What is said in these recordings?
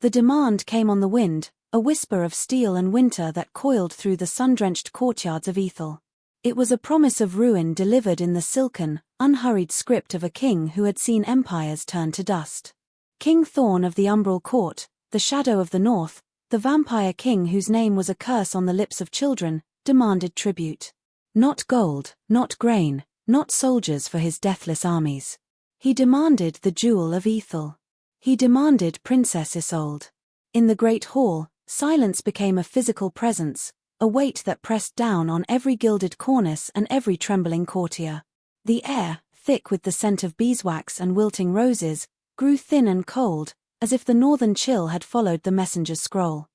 The demand came on the wind, a whisper of steel and winter that coiled through the sun-drenched courtyards of Ethel. It was a promise of ruin delivered in the silken, unhurried script of a king who had seen empires turn to dust. King Thorn of the Umbral Court, the Shadow of the North, the vampire king whose name was a curse on the lips of children, demanded tribute. Not gold, not grain, not soldiers for his deathless armies. He demanded the jewel of Ethel. He demanded Princess Isolde. In the great hall, silence became a physical presence, a weight that pressed down on every gilded cornice and every trembling courtier. The air, thick with the scent of beeswax and wilting roses, grew thin and cold, as if the northern chill had followed the messenger's scroll.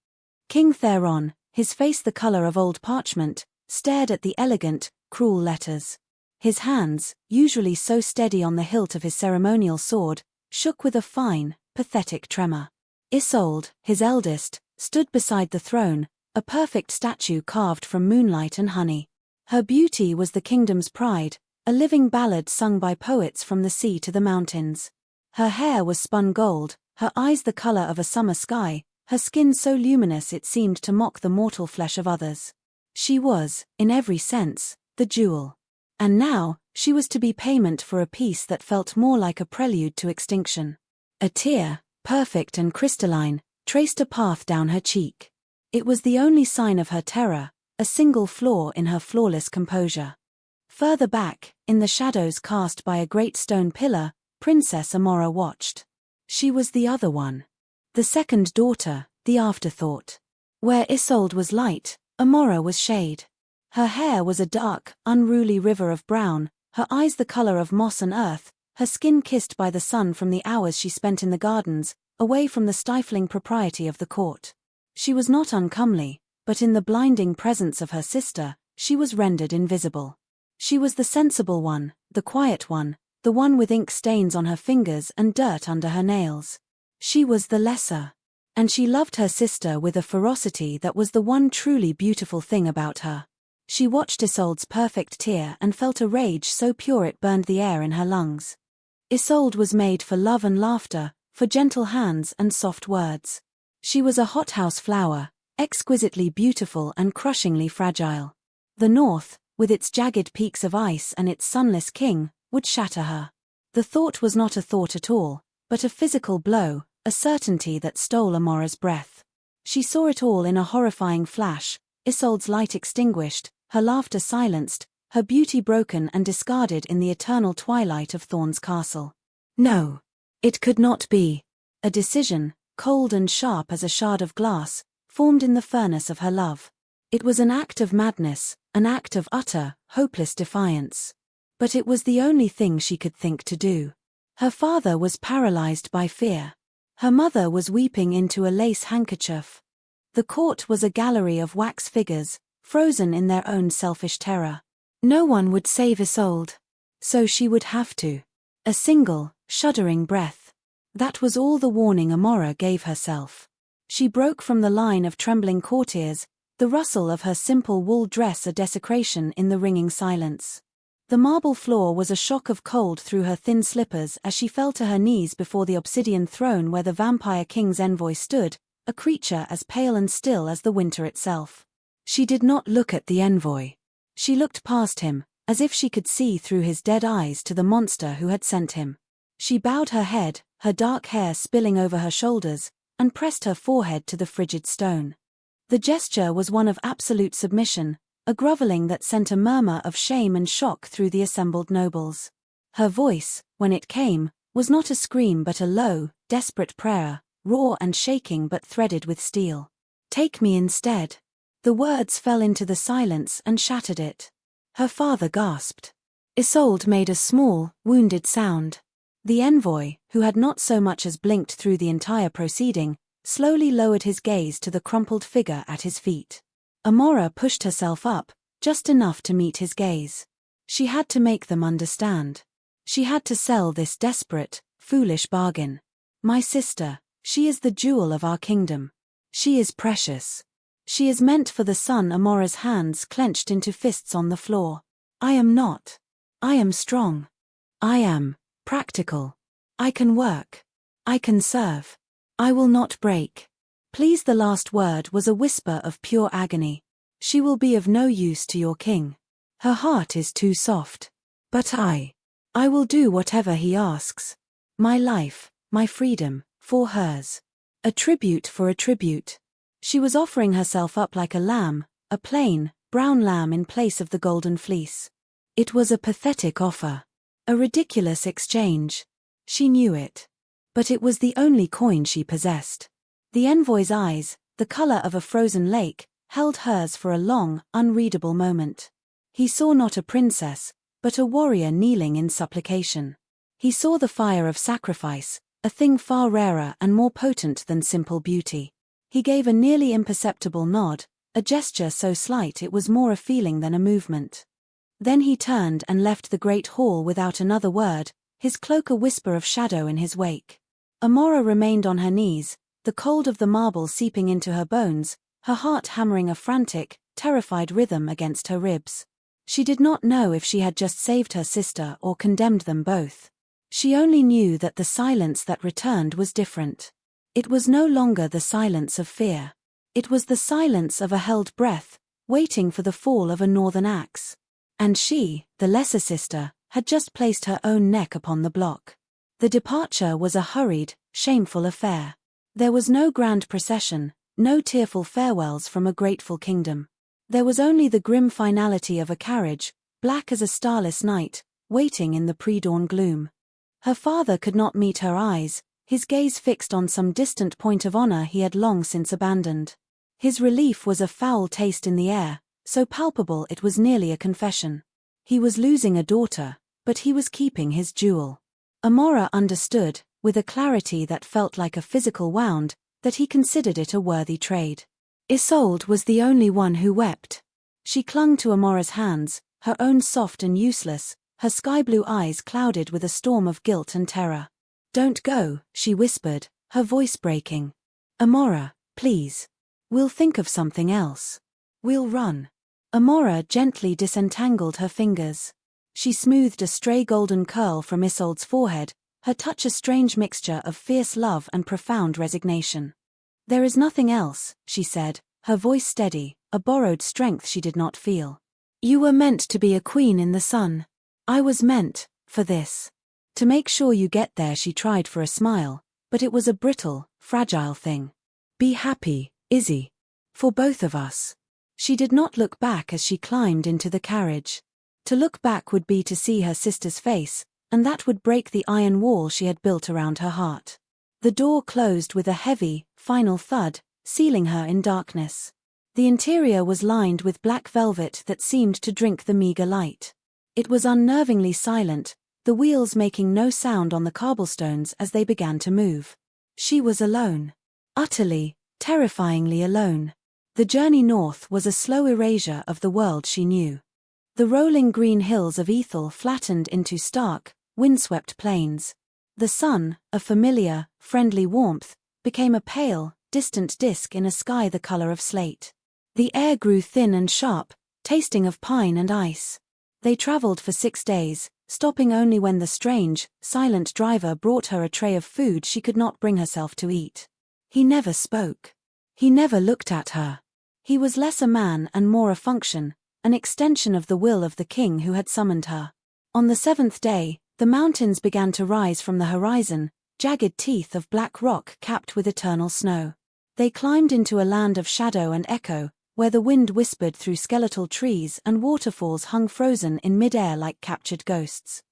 King Theron, his face the color of old parchment, stared at the elegant, cruel letters. His hands, usually so steady on the hilt of his ceremonial sword, shook with a fine, pathetic tremor. Isolde, his eldest, stood beside the throne, a perfect statue carved from moonlight and honey. Her beauty was the kingdom's pride, a living ballad sung by poets from the sea to the mountains. Her hair was spun gold, her eyes the color of a summer sky, her skin so luminous it seemed to mock the mortal flesh of others. She was, in every sense, the jewel. And now, she was to be payment for a peace that felt more like a prelude to extinction. A tear, perfect and crystalline, traced a path down her cheek. It was the only sign of her terror, a single flaw in her flawless composure. Further back, in the shadows cast by a great stone pillar, Princess Amora watched. She was the other one. The second daughter, the afterthought. Where Isolde was light, Amora was shade. Her hair was a dark, unruly river of brown, her eyes the color of moss and earth, her skin kissed by the sun from the hours she spent in the gardens, away from the stifling propriety of the court. She was not uncomely, but in the blinding presence of her sister, she was rendered invisible. She was the sensible one, the quiet one, the one with ink stains on her fingers and dirt under her nails. She was the lesser. And she loved her sister with a ferocity that was the one truly beautiful thing about her. She watched Isolde's perfect tear and felt a rage so pure it burned the air in her lungs. Isolde was made for love and laughter, for gentle hands and soft words. She was a hothouse flower, exquisitely beautiful and crushingly fragile. The north, with its jagged peaks of ice and its sunless king, would shatter her. The thought was not a thought at all, but a physical blow, a certainty that stole Amora's breath. She saw it all in a horrifying flash, Isolde's light extinguished, her laughter silenced, her beauty broken and discarded in the eternal twilight of Thorn's castle. No. It could not be. A decision, cold and sharp as a shard of glass, formed in the furnace of her love. It was an act of madness, an act of utter, hopeless defiance. But it was the only thing she could think to do. Her father was paralyzed by fear. Her mother was weeping into a lace handkerchief. The court was a gallery of wax figures, frozen in their own selfish terror. No one would save Isolde. So she would have to. A single, shuddering breath. That was all the warning Amora gave herself. She broke from the line of trembling courtiers, the rustle of her simple wool dress a desecration in the ringing silence. The marble floor was a shock of cold through her thin slippers as she fell to her knees before the obsidian throne where the vampire king's envoy stood, a creature as pale and still as the winter itself. She did not look at the envoy. She looked past him, as if she could see through his dead eyes to the monster who had sent him. She bowed her head, her dark hair spilling over her shoulders, and pressed her forehead to the frigid stone. The gesture was one of absolute submission, a groveling that sent a murmur of shame and shock through the assembled nobles. Her voice, when it came, was not a scream but a low, desperate prayer, raw and shaking but threaded with steel. "Take me instead." The words fell into the silence and shattered it. Her father gasped. Isolde made a small, wounded sound. The envoy, who had not so much as blinked through the entire proceeding, slowly lowered his gaze to the crumpled figure at his feet. Amora pushed herself up, just enough to meet his gaze. She had to make them understand. She had to sell this desperate, foolish bargain. "My sister, she is the jewel of our kingdom. She is precious. She is meant for the sun." Amora's hands clenched into fists on the floor. "I am not. I am strong. I am practical. I can work. I can serve. I will not break. Please. The last word was a whisper of pure agony. She will be of no use to your king. Her heart is too soft. But I will do whatever he asks. My life, my freedom, for hers. A tribute for a tribute. She was offering herself up like a lamb, a plain, brown lamb in place of the golden fleece. It was a pathetic offer. A ridiculous exchange. She knew it. But it was the only coin she possessed. The envoy's eyes, the color of a frozen lake, held hers for a long, unreadable moment. He saw not a princess, but a warrior kneeling in supplication. He saw the fire of sacrifice, a thing far rarer and more potent than simple beauty. He gave a nearly imperceptible nod, a gesture so slight it was more a feeling than a movement. Then he turned and left the great hall without another word, his cloak a whisper of shadow in his wake. Amora remained on her knees, the cold of the marble seeping into her bones, her heart hammering a frantic, terrified rhythm against her ribs. She did not know if she had just saved her sister or condemned them both. She only knew that the silence that returned was different. It was no longer the silence of fear. It was the silence of a held breath, waiting for the fall of a northern axe. And she, the lesser sister, had just placed her own neck upon the block. The departure was a hurried, shameful affair. There was no grand procession, no tearful farewells from a grateful kingdom. There was only the grim finality of a carriage, black as a starless night, waiting in the pre-dawn gloom. Her father could not meet her eyes, his gaze fixed on some distant point of honor he had long since abandoned. His relief was a foul taste in the air, so palpable it was nearly a confession. He was losing a daughter, but he was keeping his jewel. Amora understood, with a clarity that felt like a physical wound, that he considered it a worthy trade. Isolde was the only one who wept. She clung to Amora's hands, her own soft and useless, her sky-blue eyes clouded with a storm of guilt and terror. "Don't go," she whispered, her voice breaking. "Amora, please. We'll think of something else. We'll run." Amora gently disentangled her fingers. She smoothed a stray golden curl from Isolde's forehead, her touch a strange mixture of fierce love and profound resignation. "There is nothing else," she said, her voice steady, a borrowed strength she did not feel. "You were meant to be a queen in the sun. I was meant, for this. To make sure you get there." She tried for a smile, but it was a brittle, fragile thing. "Be happy, Izzy. For both of us." She did not look back as she climbed into the carriage. To look back would be to see her sister's face, and that would break the iron wall she had built around her heart. The door closed with a heavy, final thud, sealing her in darkness. The interior was lined with black velvet that seemed to drink the meager light. It was unnervingly silent, the wheels making no sound on the cobblestones as they began to move. She was alone. Utterly, terrifyingly alone. The journey north was a slow erasure of the world she knew. The rolling green hills of Ethel flattened into stark, windswept plains. The sun, a familiar, friendly warmth, became a pale, distant disk in a sky the color of slate. The air grew thin and sharp, tasting of pine and ice. They traveled for 6 days, stopping only when the strange, silent driver brought her a tray of food she could not bring herself to eat. He never spoke. He never looked at her. He was less a man and more a function, an extension of the will of the king who had summoned her. On the 7th day, the mountains began to rise from the horizon, jagged teeth of black rock capped with eternal snow. They climbed into a land of shadow and echo, where the wind whispered through skeletal trees and waterfalls hung frozen in mid-air like captured ghosts.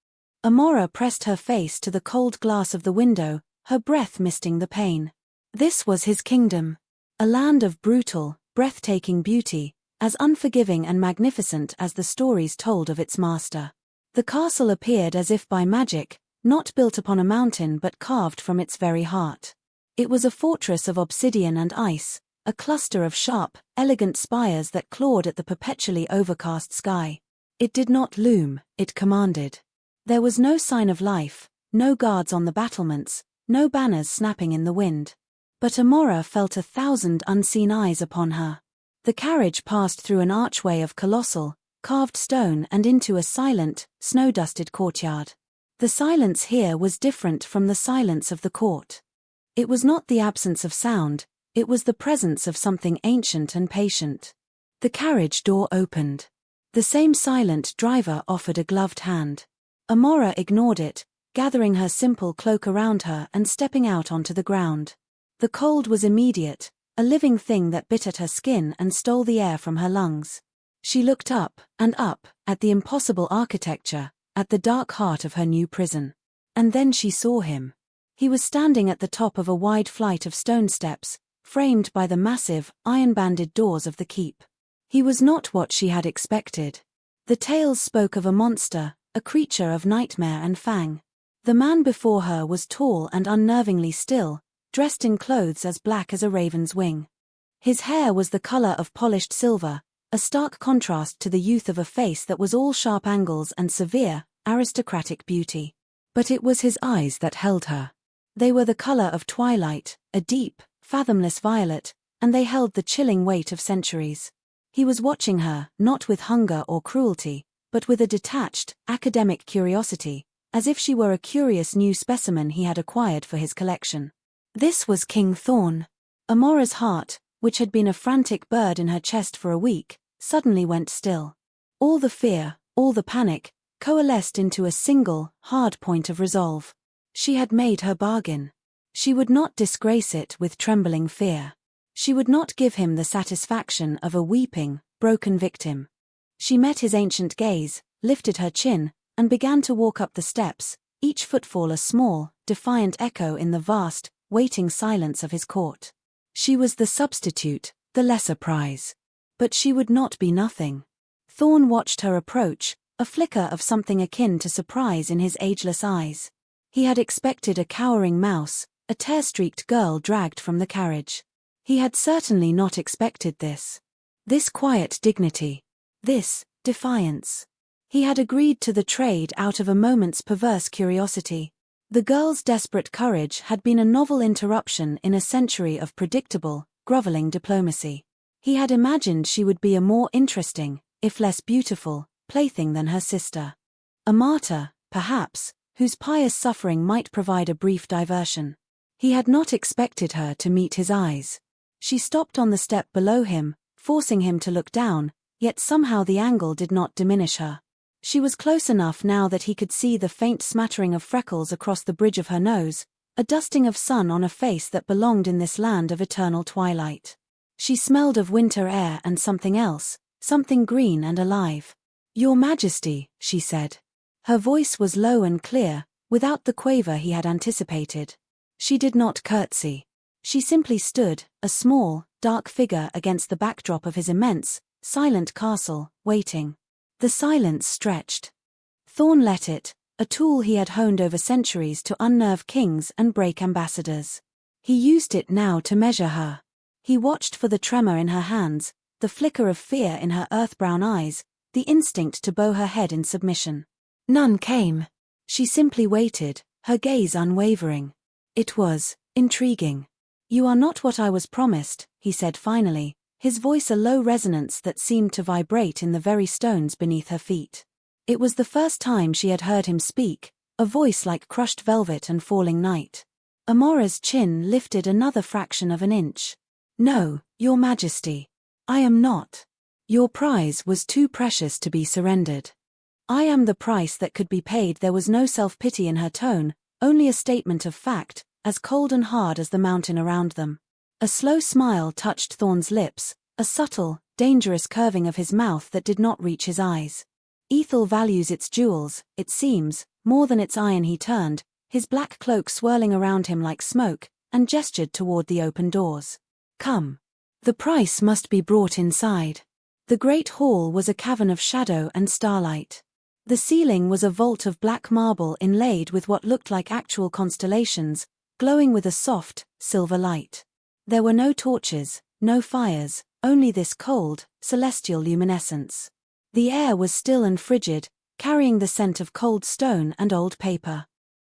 Amora pressed her face to the cold glass of the window, her breath misting the pain. This was his kingdom. A land of brutal, breathtaking beauty, as unforgiving and magnificent as the stories told of its master. The castle appeared as if by magic, not built upon a mountain but carved from its very heart. It was a fortress of obsidian and ice, a cluster of sharp, elegant spires that clawed at the perpetually overcast sky. It did not loom, it commanded. There was no sign of life, no guards on the battlements, no banners snapping in the wind. But Amora felt 1,000 unseen eyes upon her. The carriage passed through an archway of colossal, carved stone and into a silent, snow-dusted courtyard. The silence here was different from the silence of the court. It was not the absence of sound, it was the presence of something ancient and patient. The carriage door opened. The same silent driver offered a gloved hand. Amora ignored it, gathering her simple cloak around her and stepping out onto the ground. The cold was immediate, a living thing that bit at her skin and stole the air from her lungs. She looked up, and up, at the impossible architecture, at the dark heart of her new prison. And then she saw him. He was standing at the top of a wide flight of stone steps, framed by the massive, iron-banded doors of the keep. He was not what she had expected. The tales spoke of a monster, a creature of nightmare and fang. The man before her was tall and unnervingly still, dressed in clothes as black as a raven's wing. His hair was the color of polished silver, a stark contrast to the youth of a face that was all sharp angles and severe, aristocratic beauty. But it was his eyes that held her. They were the color of twilight, a deep, fathomless violet, and they held the chilling weight of centuries. He was watching her, not with hunger or cruelty, but with a detached, academic curiosity, as if she were a curious new specimen he had acquired for his collection. This was King Thorn. Amora's heart, which had been a frantic bird in her chest for a week, suddenly went still. All the fear, all the panic, coalesced into a single, hard point of resolve. She had made her bargain. She would not disgrace it with trembling fear. She would not give him the satisfaction of a weeping, broken victim. She met his ancient gaze, lifted her chin, and began to walk up the steps, each footfall a small, defiant echo in the vast, waiting silence of his court. She was the substitute, the lesser prize. But she would not be nothing. Thorn watched her approach, a flicker of something akin to surprise in his ageless eyes. He had expected a cowering mouse, a tear-streaked girl dragged from the carriage. He had certainly not expected this. This quiet dignity. This defiance. He had agreed to the trade out of a moment's perverse curiosity. The girl's desperate courage had been a novel interruption in a century of predictable, groveling diplomacy. He had imagined she would be a more interesting, if less beautiful, plaything than her sister. A martyr, perhaps, whose pious suffering might provide a brief diversion. He had not expected her to meet his eyes. She stopped on the step below him, forcing him to look down, yet somehow the angle did not diminish her. She was close enough now that he could see the faint smattering of freckles across the bridge of her nose, a dusting of sun on a face that belonged in this land of eternal twilight. She smelled of winter air and something else, something green and alive. "Your Majesty," she said. Her voice was low and clear, without the quaver he had anticipated. She did not curtsy. She simply stood, a small, dark figure against the backdrop of his immense, silent castle, waiting. The silence stretched. Thorn let it, a tool he had honed over centuries to unnerve kings and break ambassadors. He used it now to measure her. He watched for the tremor in her hands, the flicker of fear in her earth-brown eyes, the instinct to bow her head in submission. None came. She simply waited, her gaze unwavering. It was intriguing. "You are not what I was promised," he said finally, his voice a low resonance that seemed to vibrate in the very stones beneath her feet. It was the first time she had heard him speak, a voice like crushed velvet and falling night. Amora's chin lifted another fraction of an inch. "No, Your Majesty. I am not. Your prize was too precious to be surrendered. I am the price that could be paid." There was no self-pity in her tone, only a statement of fact, as cold and hard as the mountain around them. A slow smile touched Thorn's lips, a subtle, dangerous curving of his mouth that did not reach his eyes. Ethel values its jewels, it seems, more than its iron. He turned, his black cloak swirling around him like smoke, and gestured toward the open doors. "Come. The price must be brought inside." The great hall was a cavern of shadow and starlight. The ceiling was a vault of black marble inlaid with what looked like actual constellations, glowing with a soft, silver light. There were no torches, no fires, only this cold, celestial luminescence. The air was still and frigid, carrying the scent of cold stone and old paper.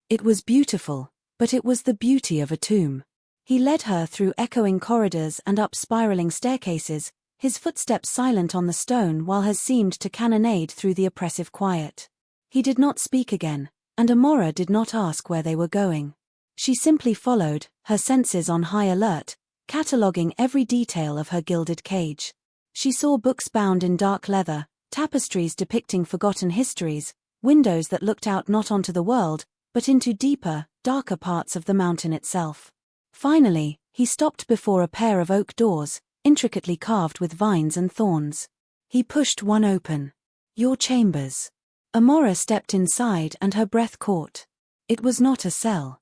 It was beautiful, but it was the beauty of a tomb. He led her through echoing corridors and up spiraling staircases, his footsteps silent on the stone while hers seemed to cannonade through the oppressive quiet. He did not speak again, and Amora did not ask where they were going. She simply followed, her senses on high alert, cataloguing every detail of her gilded cage. She saw books bound in dark leather, tapestries depicting forgotten histories, windows that looked out not onto the world, but into deeper, darker parts of the mountain itself. Finally, he stopped before a pair of oak doors, intricately carved with vines and thorns. He pushed one open. "Your chambers." Amora stepped inside and her breath caught. It was not a cell.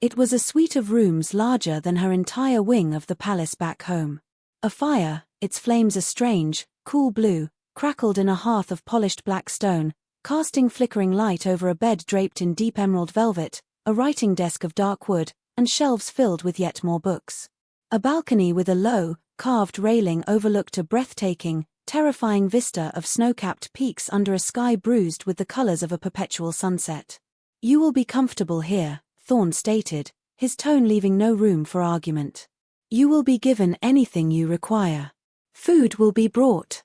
It was a suite of rooms larger than her entire wing of the palace back home. A fire, its flames a strange, cool blue, crackled in a hearth of polished black stone, casting flickering light over a bed draped in deep emerald velvet, a writing desk of dark wood, and shelves filled with yet more books. A balcony with a low, carved railing overlooked a breathtaking, terrifying vista of snow-capped peaks under a sky bruised with the colors of a perpetual sunset. "You will be comfortable here," Thorne stated, his tone leaving no room for argument. "You will be given anything you require. Food will be brought.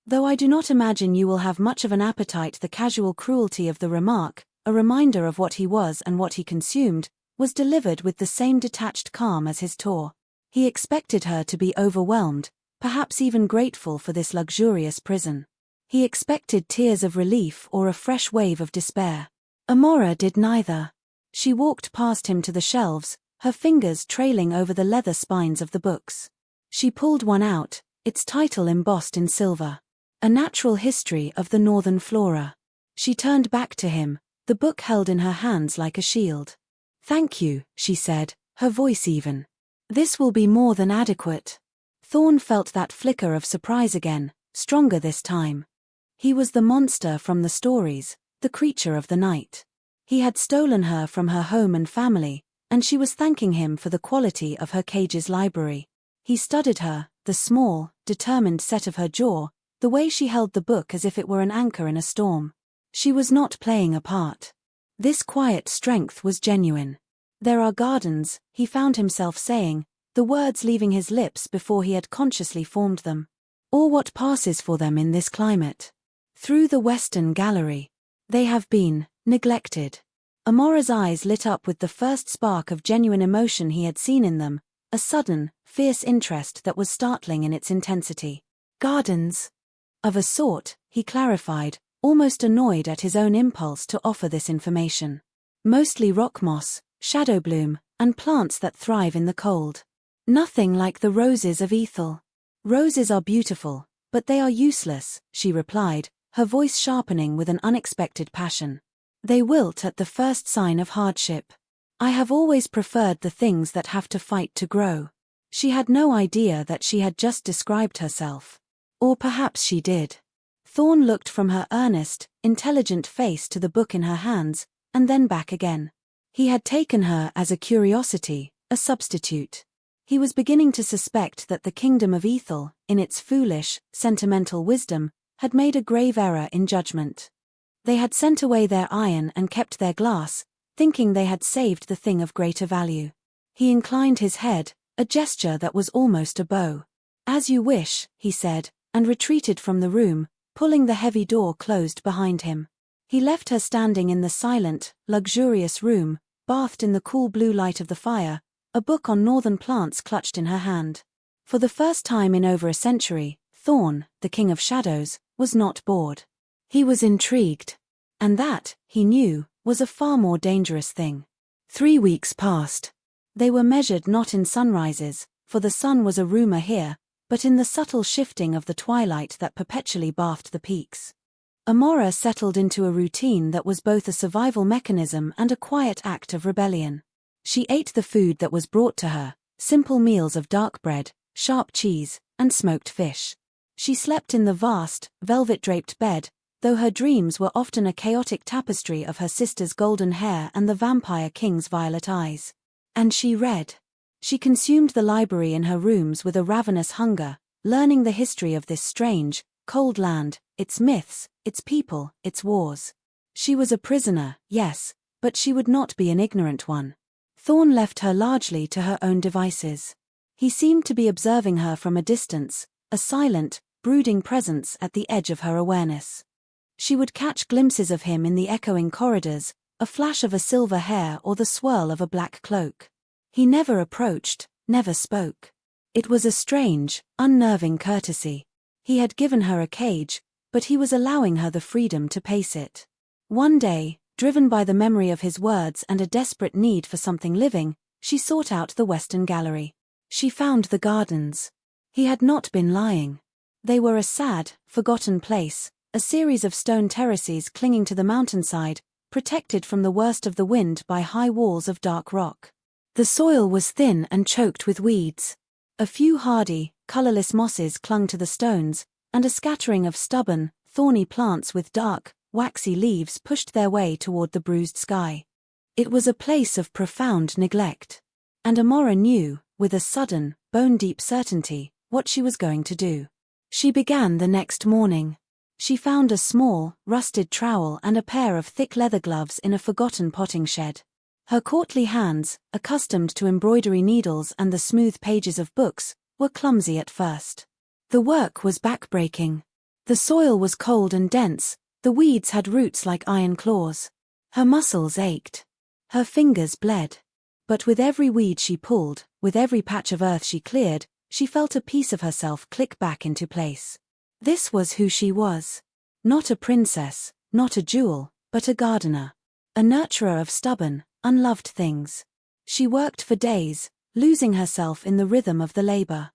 Though I do not imagine you will have much of an appetite." The casual cruelty of the remark, a reminder of what he was and what he consumed, was delivered with the same detached calm as his tour. He expected her to be overwhelmed, perhaps even grateful for this luxurious prison. He expected tears of relief or a fresh wave of despair. Amora did neither. She walked past him to the shelves, her fingers trailing over the leather spines of the books. She pulled one out, its title embossed in silver. A Natural History of the Northern Flora. She turned back to him, the book held in her hands like a shield. "Thank you," she said, her voice even. "This will be more than adequate." Thorne felt that flicker of surprise again, stronger this time. He was the monster from the stories, the creature of the night. He had stolen her from her home and family, and she was thanking him for the quality of her cage's library. He studied her, the small, determined set of her jaw, the way she held the book as if it were an anchor in a storm. She was not playing a part. This quiet strength was genuine. "There are gardens," he found himself saying, the words leaving his lips before he had consciously formed them. "Or what passes for them in this climate. Through the western gallery. They have been neglected." Amora's eyes lit up with the first spark of genuine emotion he had seen in them, a sudden, fierce interest that was startling in its intensity. "Gardens." "Of a sort," he clarified, almost annoyed at his own impulse to offer this information. "Mostly rock moss, shadow bloom, and plants that thrive in the cold. Nothing like the roses of Ethel." "Roses are beautiful, but they are useless," she replied, her voice sharpening with an unexpected passion. "They wilt at the first sign of hardship. I have always preferred the things that have to fight to grow." She had no idea that she had just described herself. Or perhaps she did. Thorne looked from her earnest, intelligent face to the book in her hands, and then back again. He had taken her as a curiosity, a substitute. He was beginning to suspect that the kingdom of Ethel, in its foolish, sentimental wisdom, had made a grave error in judgment. They had sent away their iron and kept their glass, thinking they had saved the thing of greater value. He inclined his head, a gesture that was almost a bow. "As you wish," he said, and retreated from the room, pulling the heavy door closed behind him. He left her standing in the silent, luxurious room, bathed in the cool blue light of the fire, a book on northern plants clutched in her hand. For the first time in over a century, Thorne, the King of Shadows, was not bored. He was intrigued. And that, he knew, was a far more dangerous thing. 3 weeks passed. They were measured not in sunrises, for the sun was a rumor here, but in the subtle shifting of the twilight that perpetually bathed the peaks. Amora settled into a routine that was both a survival mechanism and a quiet act of rebellion. She ate the food that was brought to her, simple meals of dark bread, sharp cheese, and smoked fish. She slept in the vast, velvet-draped bed, though her dreams were often a chaotic tapestry of her sister's golden hair and the vampire king's violet eyes. And she read. She consumed the library in her rooms with a ravenous hunger, learning the history of this strange, cold land, its myths, its people, its wars. She was a prisoner, yes, but she would not be an ignorant one. Thorne left her largely to her own devices. He seemed to be observing her from a distance, a silent, brooding presence at the edge of her awareness. She would catch glimpses of him in the echoing corridors, a flash of a silver hair or the swirl of a black cloak. He never approached, never spoke. It was a strange, unnerving courtesy. He had given her a cage, but he was allowing her the freedom to pace it. One day, driven by the memory of his words and a desperate need for something living, she sought out the Western Gallery. She found the gardens. He had not been lying. They were a sad, forgotten place, a series of stone terraces clinging to the mountainside, protected from the worst of the wind by high walls of dark rock. The soil was thin and choked with weeds. A few hardy, colorless mosses clung to the stones, and a scattering of stubborn, thorny plants with dark, waxy leaves pushed their way toward the bruised sky. It was a place of profound neglect. And Amora knew, with a sudden, bone-deep certainty, what she was going to do. She began the next morning. She found a small, rusted trowel and a pair of thick leather gloves in a forgotten potting shed. Her courtly hands, accustomed to embroidery needles and the smooth pages of books, were clumsy at first. The work was back-breaking. The soil was cold and dense, the weeds had roots like iron claws. Her muscles ached. Her fingers bled. But with every weed she pulled, with every patch of earth she cleared, she felt a piece of herself click back into place. This was who she was. Not a princess, not a jewel, but a gardener. A nurturer of stubborn, unloved things. She worked for days, losing herself in the rhythm of the labor.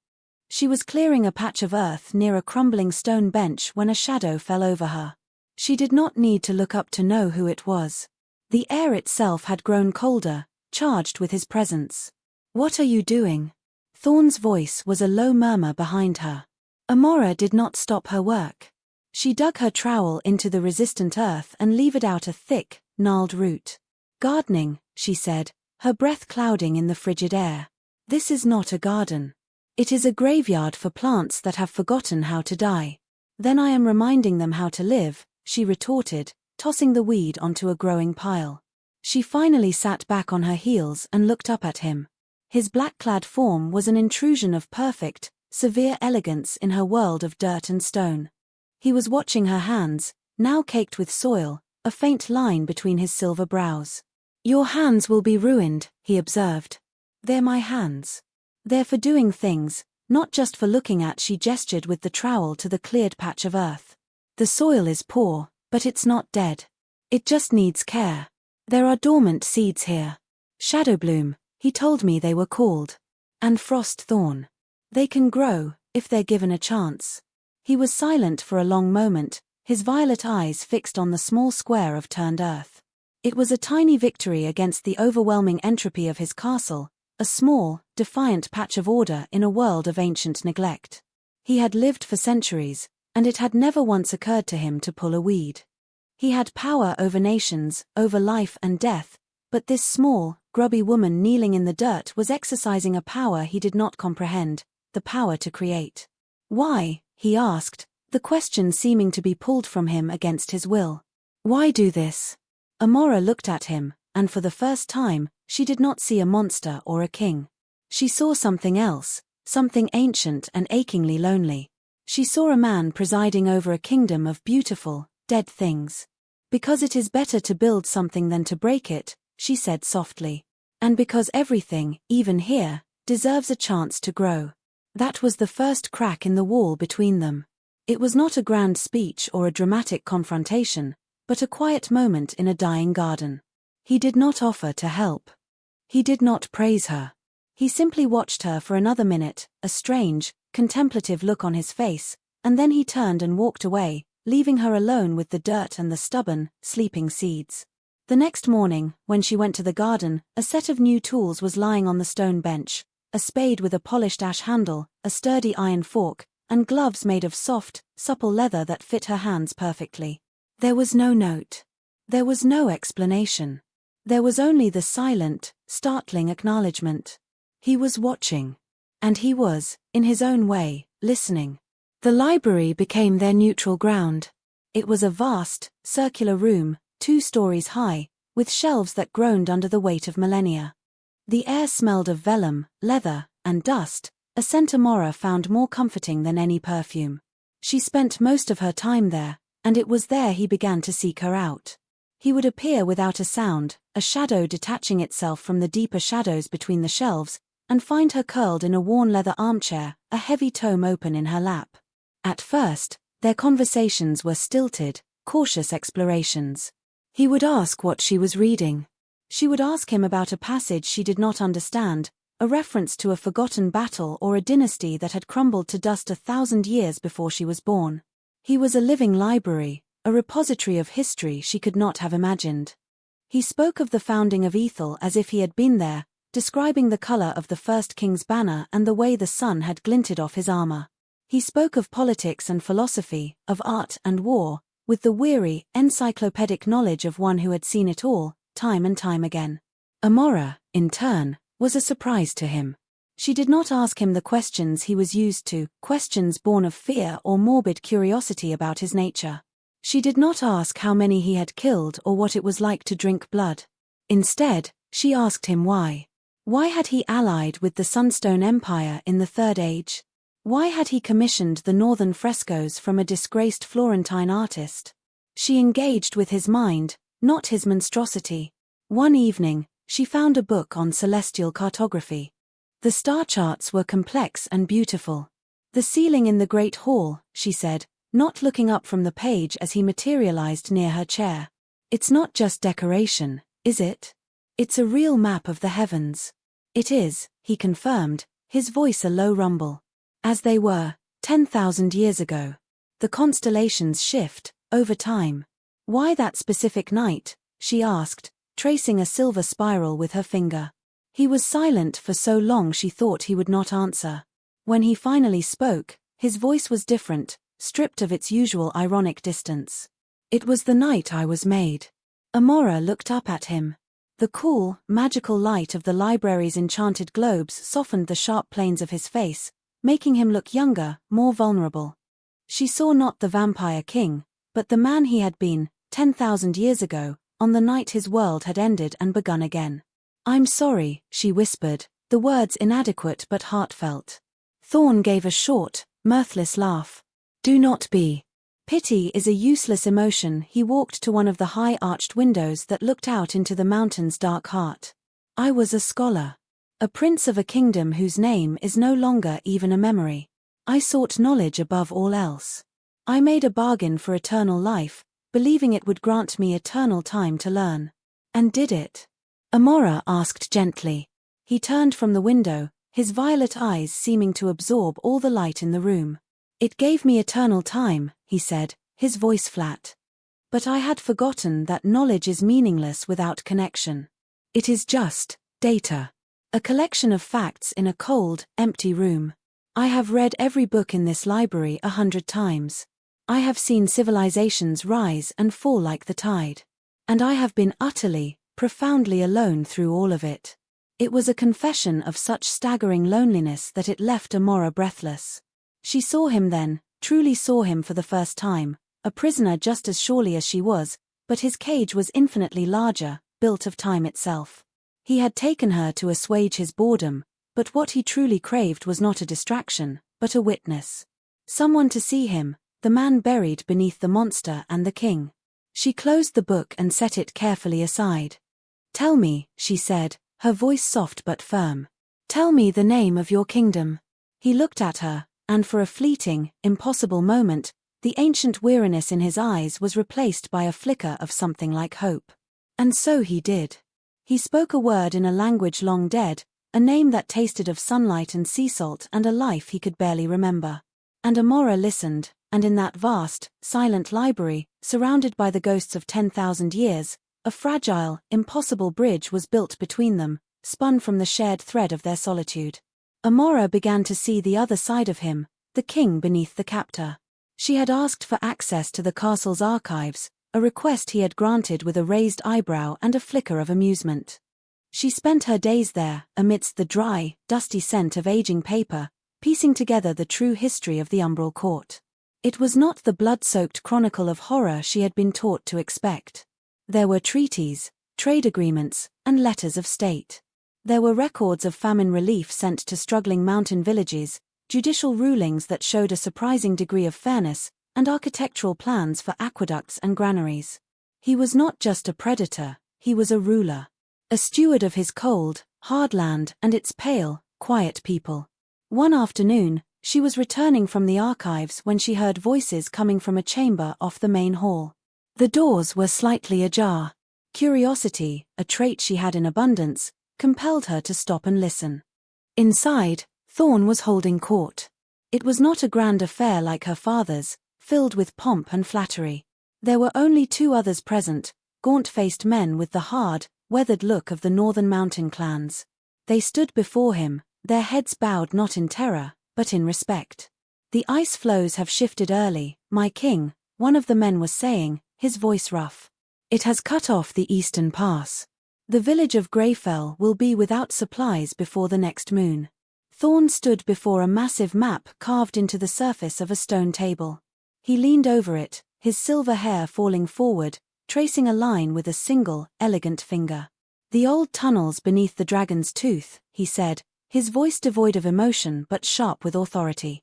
She was clearing a patch of earth near a crumbling stone bench when a shadow fell over her. She did not need to look up to know who it was. The air itself had grown colder, charged with his presence. "What are you doing?" Thorn's voice was a low murmur behind her. Amora did not stop her work. She dug her trowel into the resistant earth and levered out a thick, gnarled root. "Gardening," she said, her breath clouding in the frigid air. "This is not a garden. It is a graveyard for plants that have forgotten how to die." "Then I am reminding them how to live," she retorted, tossing the weed onto a growing pile. She finally sat back on her heels and looked up at him. His black-clad form was an intrusion of perfect, severe elegance in her world of dirt and stone. He was watching her hands, now caked with soil, a faint line between his silver brows. "Your hands will be ruined," he observed. "They're my hands. They're for doing things, not just for looking at." She gestured with the trowel to the cleared patch of earth. "The soil is poor, but it's not dead. It just needs care. There are dormant seeds here. Shadowbloom, he told me they were called. And frost thorn. They can grow, if they're given a chance." He was silent for a long moment, his violet eyes fixed on the small square of turned earth. It was a tiny victory against the overwhelming entropy of his castle, a small, defiant patch of order in a world of ancient neglect. He had lived for centuries, and it had never once occurred to him to pull a weed. He had power over nations, over life and death, but this small, grubby woman kneeling in the dirt was exercising a power he did not comprehend, the power to create. "Why?" he asked, the question seeming to be pulled from him against his will. "Why do this?" Amora looked at him, and for the first time, she did not see a monster or a king. She saw something else, something ancient and achingly lonely. She saw a man presiding over a kingdom of beautiful, dead things. "Because it is better to build something than to break it," she said softly. "And because everything, even here, deserves a chance to grow." That was the first crack in the wall between them. It was not a grand speech or a dramatic confrontation, but a quiet moment in a dying garden. He did not offer to help. He did not praise her. He simply watched her for another minute, a strange, contemplative look on his face, and then he turned and walked away, leaving her alone with the dirt and the stubborn, sleeping seeds. The next morning, when she went to the garden, a set of new tools was lying on the stone bench, a spade with a polished ash handle, a sturdy iron fork, and gloves made of soft, supple leather that fit her hands perfectly. There was no note. There was no explanation. There was only the silent, startling acknowledgement. He was watching. And he was, in his own way, listening. The library became their neutral ground. It was a vast, circular room, 2 stories high, with shelves that groaned under the weight of millennia. The air smelled of vellum, leather, and dust, a scent Amora found more comforting than any perfume. She spent most of her time there, and it was there he began to seek her out. He would appear without a sound, a shadow detaching itself from the deeper shadows between the shelves, and find her curled in a worn leather armchair, a heavy tome open in her lap. At first, their conversations were stilted, cautious explorations. He would ask what she was reading. She would ask him about a passage she did not understand, a reference to a forgotten battle or a dynasty that had crumbled to dust 1,000 years before she was born. He was a living library, a repository of history she could not have imagined. He spoke of the founding of Ethel as if he had been there, describing the color of the first king's banner and the way the sun had glinted off his armor. He spoke of politics and philosophy, of art and war, with the weary, encyclopedic knowledge of one who had seen it all, time and time again. Amora, in turn, was a surprise to him. She did not ask him the questions he was used to, questions born of fear or morbid curiosity about his nature. She did not ask how many he had killed or what it was like to drink blood. Instead, she asked him why. Why had he allied with the Sunstone Empire in the Third Age? Why had he commissioned the northern frescoes from a disgraced Florentine artist? She engaged with his mind, not his monstrosity. One evening, she found a book on celestial cartography. The star charts were complex and beautiful. The ceiling in the great hall, she said, not looking up from the page as he materialized near her chair. It's not just decoration, is it? It's a real map of the heavens. It is, he confirmed, his voice a low rumble. As they were, 10,000 years ago. The constellations shift, over time. Why that specific night? She asked, tracing a silver spiral with her finger. He was silent for so long she thought he would not answer. When he finally spoke, his voice was different, stripped of its usual ironic distance. It was the night I was made. Amora looked up at him. The cool, magical light of the library's enchanted globes softened the sharp planes of his face, making him look younger, more vulnerable. She saw not the vampire king, but the man he had been, 10,000 years ago, on the night his world had ended and begun again. I'm sorry, she whispered, the words inadequate but heartfelt. Thorn gave a short, mirthless laugh. Do not be. Pity is a useless emotion. He walked to one of the high-arched windows that looked out into the mountain's dark heart. I was a scholar. A prince of a kingdom whose name is no longer even a memory. I sought knowledge above all else. I made a bargain for eternal life, believing it would grant me eternal time to learn. And did it? Amora asked gently. He turned from the window, his violet eyes seeming to absorb all the light in the room. It gave me eternal time, he said, his voice flat. But I had forgotten that knowledge is meaningless without connection. It is just data. A collection of facts in a cold, empty room. I have read every book in this library 100 times. I have seen civilizations rise and fall like the tide. And I have been utterly, profoundly alone through all of it. It was a confession of such staggering loneliness that it left Amora breathless. She saw him then, truly saw him for the first time, a prisoner just as surely as she was, but his cage was infinitely larger, built of time itself. He had taken her to assuage his boredom, but what he truly craved was not a distraction, but a witness. Someone to see him, the man buried beneath the monster and the king. She closed the book and set it carefully aside. Tell me, she said, her voice soft but firm. Tell me the name of your kingdom. He looked at her, and for a fleeting, impossible moment, the ancient weariness in his eyes was replaced by a flicker of something like hope. And so he did. He spoke a word in a language long dead, a name that tasted of sunlight and sea salt and a life he could barely remember. And Amora listened, and in that vast, silent library, surrounded by the ghosts of 10,000 years, a fragile, impossible bridge was built between them, spun from the shared thread of their solitude. Amora began to see the other side of him, the king beneath the captor. She had asked for access to the castle's archives, a request he had granted with a raised eyebrow and a flicker of amusement. She spent her days there, amidst the dry, dusty scent of aging paper, piecing together the true history of the Umbral court. It was not the blood-soaked chronicle of horror she had been taught to expect. There were treaties, trade agreements, and letters of state. There were records of famine relief sent to struggling mountain villages, judicial rulings that showed a surprising degree of fairness, and architectural plans for aqueducts and granaries. He was not just a predator, he was a ruler. A steward of his cold, hard land and its pale, quiet people. One afternoon, she was returning from the archives when she heard voices coming from a chamber off the main hall. The doors were slightly ajar. Curiosity, a trait she had in abundance, compelled her to stop and listen. Inside, Thorn was holding court. It was not a grand affair like her father's, filled with pomp and flattery. There were only 2 others present, gaunt-faced men with the hard, weathered look of the northern mountain clans. They stood before him, their heads bowed not in terror, but in respect. "The ice flows have shifted early, my king," one of the men was saying, his voice rough. "It has cut off the eastern pass. The village of Greyfell will be without supplies before the next moon." Thorn stood before a massive map carved into the surface of a stone table. He leaned over it, his silver hair falling forward, tracing a line with a single, elegant finger. "The old tunnels beneath the Dragon's Tooth," he said, his voice devoid of emotion but sharp with authority.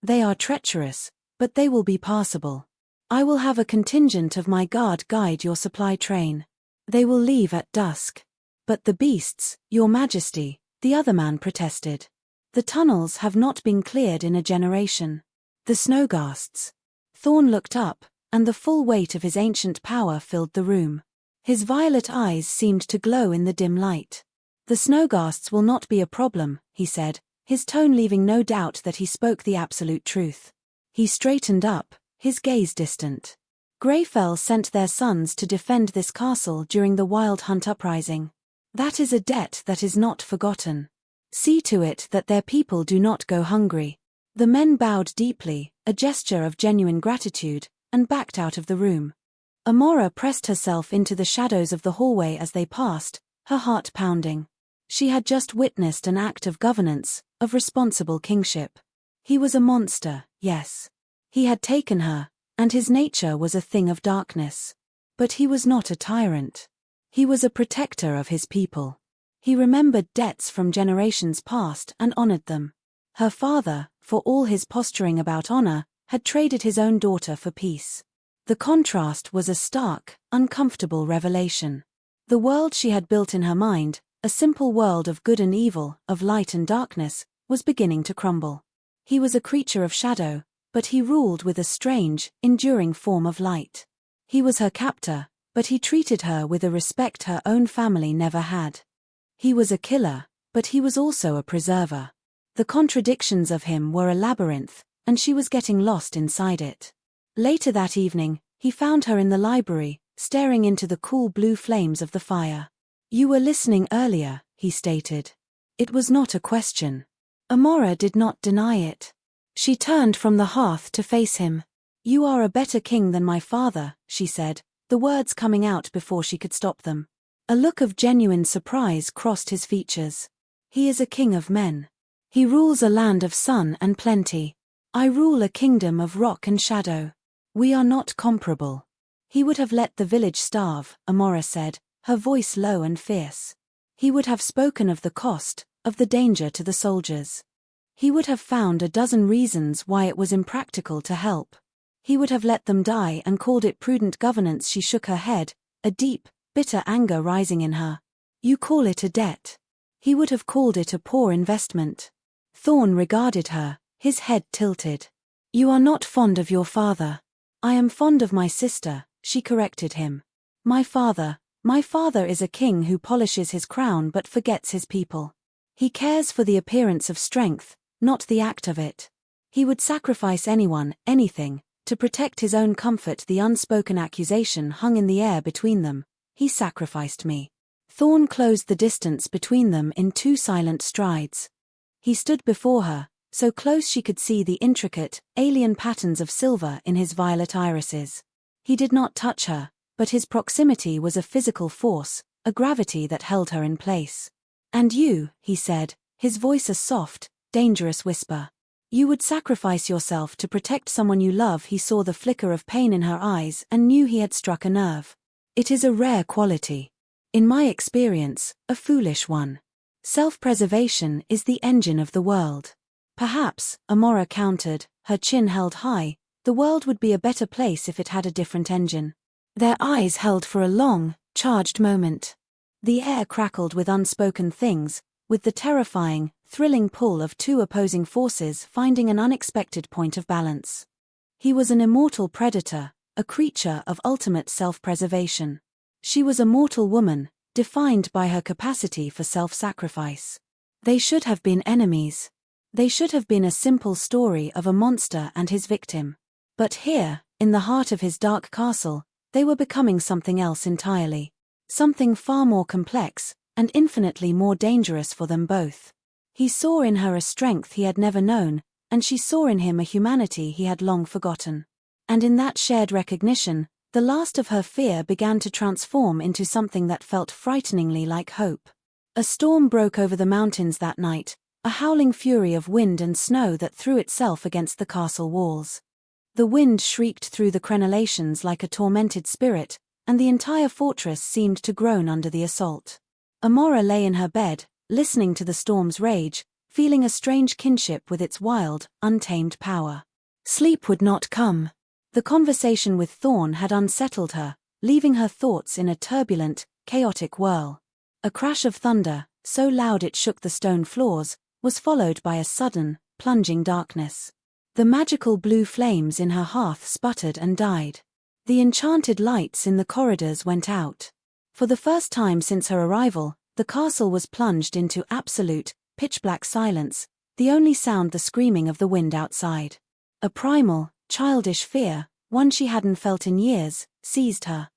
"They are treacherous, but they will be passable. I will have a contingent of my guard guide your supply train. They will leave at dusk." "But the beasts, your majesty," the other man protested. "The tunnels have not been cleared in a generation. The snowghasts." Thorn looked up, and the full weight of his ancient power filled the room. His violet eyes seemed to glow in the dim light. "The snowghasts will not be a problem," he said, his tone leaving no doubt that he spoke the absolute truth. He straightened up, his gaze distant. "Greyfell sent their sons to defend this castle during the Wild Hunt uprising. That is a debt that is not forgotten. See to it that their people do not go hungry." The men bowed deeply, a gesture of genuine gratitude, and backed out of the room. Amora pressed herself into the shadows of the hallway as they passed, her heart pounding. She had just witnessed an act of governance, of responsible kingship. He was a monster, yes. He had taken her, and his nature was a thing of darkness. But he was not a tyrant. He was a protector of his people. He remembered debts from generations past and honored them. Her father, for all his posturing about honor, had traded his own daughter for peace. The contrast was a stark, uncomfortable revelation. The world she had built in her mind, a simple world of good and evil, of light and darkness, was beginning to crumble. He was a creature of shadow, but he ruled with a strange, enduring form of light. He was her captor, but he treated her with a respect her own family never had. He was a killer, but he was also a preserver. The contradictions of him were a labyrinth, and she was getting lost inside it. Later that evening, he found her in the library, staring into the cool blue flames of the fire. "You were listening earlier," he stated. It was not a question. Amora did not deny it. She turned from the hearth to face him. "You are a better king than my father," she said, the words coming out before she could stop them. A look of genuine surprise crossed his features. "He is a king of men. He rules a land of sun and plenty. I rule a kingdom of rock and shadow. We are not comparable." "He would have let the village starve," Amora said, her voice low and fierce. "He would have spoken of the cost, of the danger to the soldiers. He would have found a dozen reasons why it was impractical to help. He would have let them die and called it prudent governance." She shook her head, a deep, bitter anger rising in her. "You call it a debt. He would have called it a poor investment." Thorn regarded her, his head tilted. "You are not fond of your father." "I am fond of my sister," she corrected him. My father is a king who polishes his crown but forgets his people. He cares for the appearance of strength, not the act of it. He would sacrifice anyone, anything, to protect his own comfort." The unspoken accusation hung in the air between them. "He sacrificed me." Thorn closed the distance between them in 2 silent strides. He stood before her, so close she could see the intricate, alien patterns of silver in his violet irises. He did not touch her, but his proximity was a physical force, a gravity that held her in place. "And you," he said, his voice a soft, dangerous whisper. "You would sacrifice yourself to protect someone you love." He saw the flicker of pain in her eyes and knew he had struck a nerve. "It is a rare quality. In my experience, a foolish one. Self-preservation is the engine of the world." "Perhaps," Amora countered, her chin held high, "the world would be a better place if it had a different engine." Their eyes held for a long, charged moment. The air crackled with unspoken things, with the terrifying, thrilling pull of two opposing forces finding an unexpected point of balance. He was an immortal predator, a creature of ultimate self-preservation. She was a mortal woman, defined by her capacity for self-sacrifice. They should have been enemies. They should have been a simple story of a monster and his victim. But here, in the heart of his dark castle, they were becoming something else entirely. Something far more complex, and infinitely more dangerous for them both. He saw in her a strength he had never known, and she saw in him a humanity he had long forgotten. And in that shared recognition, the last of her fear began to transform into something that felt frighteningly like hope. A storm broke over the mountains that night, a howling fury of wind and snow that threw itself against the castle walls. The wind shrieked through the crenellations like a tormented spirit, and the entire fortress seemed to groan under the assault. Amora lay in her bed, listening to the storm's rage, feeling a strange kinship with its wild, untamed power. Sleep would not come. The conversation with Thorn had unsettled her, leaving her thoughts in a turbulent, chaotic whirl. A crash of thunder, so loud it shook the stone floors, was followed by a sudden, plunging darkness. The magical blue flames in her hearth sputtered and died. The enchanted lights in the corridors went out. For the first time since her arrival, the castle was plunged into absolute, pitch-black silence, the only sound the screaming of the wind outside. A primal, childish fear, one she hadn't felt in years, seized her.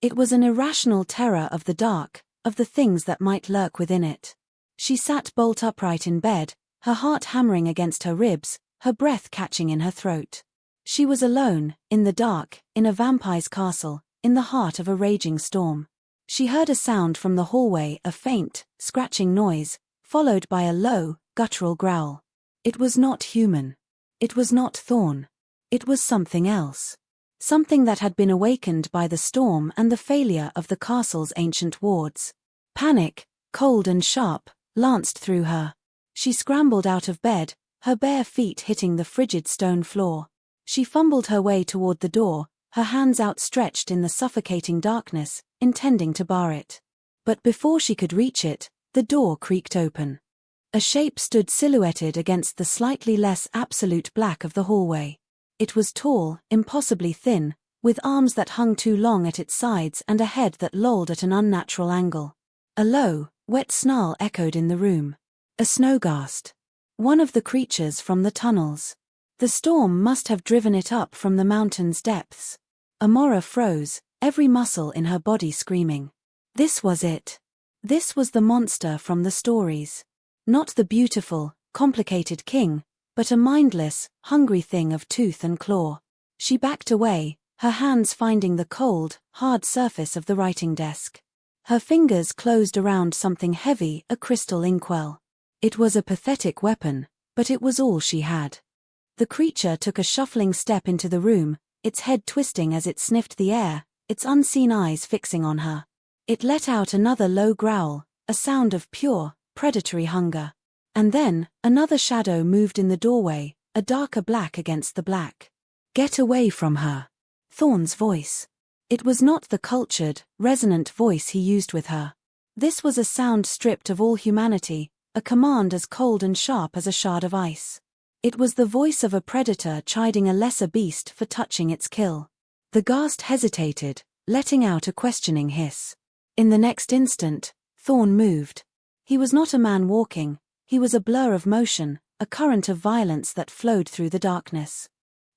It was an irrational terror of the dark, of the things that might lurk within it. She sat bolt upright in bed, her heart hammering against her ribs, her breath catching in her throat. She was alone, in the dark, in a vampire's castle, in the heart of a raging storm. She heard a sound from the hallway, a faint, scratching noise, followed by a low, guttural growl. It was not human. It was not Thorn. It was something else. Something that had been awakened by the storm and the failure of the castle's ancient wards. Panic, cold and sharp, lanced through her. She scrambled out of bed, her bare feet hitting the frigid stone floor. She fumbled her way toward the door, her hands outstretched in the suffocating darkness, intending to bar it. But before she could reach it, the door creaked open. A shape stood silhouetted against the slightly less absolute black of the hallway. It was tall, impossibly thin, with arms that hung too long at its sides and a head that lolled at an unnatural angle. A low, wet snarl echoed in the room. A snowghast. One of the creatures from the tunnels. The storm must have driven it up from the mountain's depths. Amora froze, every muscle in her body screaming. This was it. This was the monster from the stories. Not the beautiful, complicated king, but a mindless, hungry thing of tooth and claw. She backed away, her hands finding the cold, hard surface of the writing desk. Her fingers closed around something heavy, a crystal inkwell. It was a pathetic weapon, but it was all she had. The creature took a shuffling step into the room, its head twisting as it sniffed the air, its unseen eyes fixing on her. It let out another low growl, a sound of pure, predatory hunger. And then, another shadow moved in the doorway, a darker black against the black. Get away from her. Thorn's voice. It was not the cultured, resonant voice he used with her. This was a sound stripped of all humanity, a command as cold and sharp as a shard of ice. It was the voice of a predator chiding a lesser beast for touching its kill. The ghast hesitated, letting out a questioning hiss. In the next instant, Thorn moved. He was not a man walking, he was a blur of motion, a current of violence that flowed through the darkness.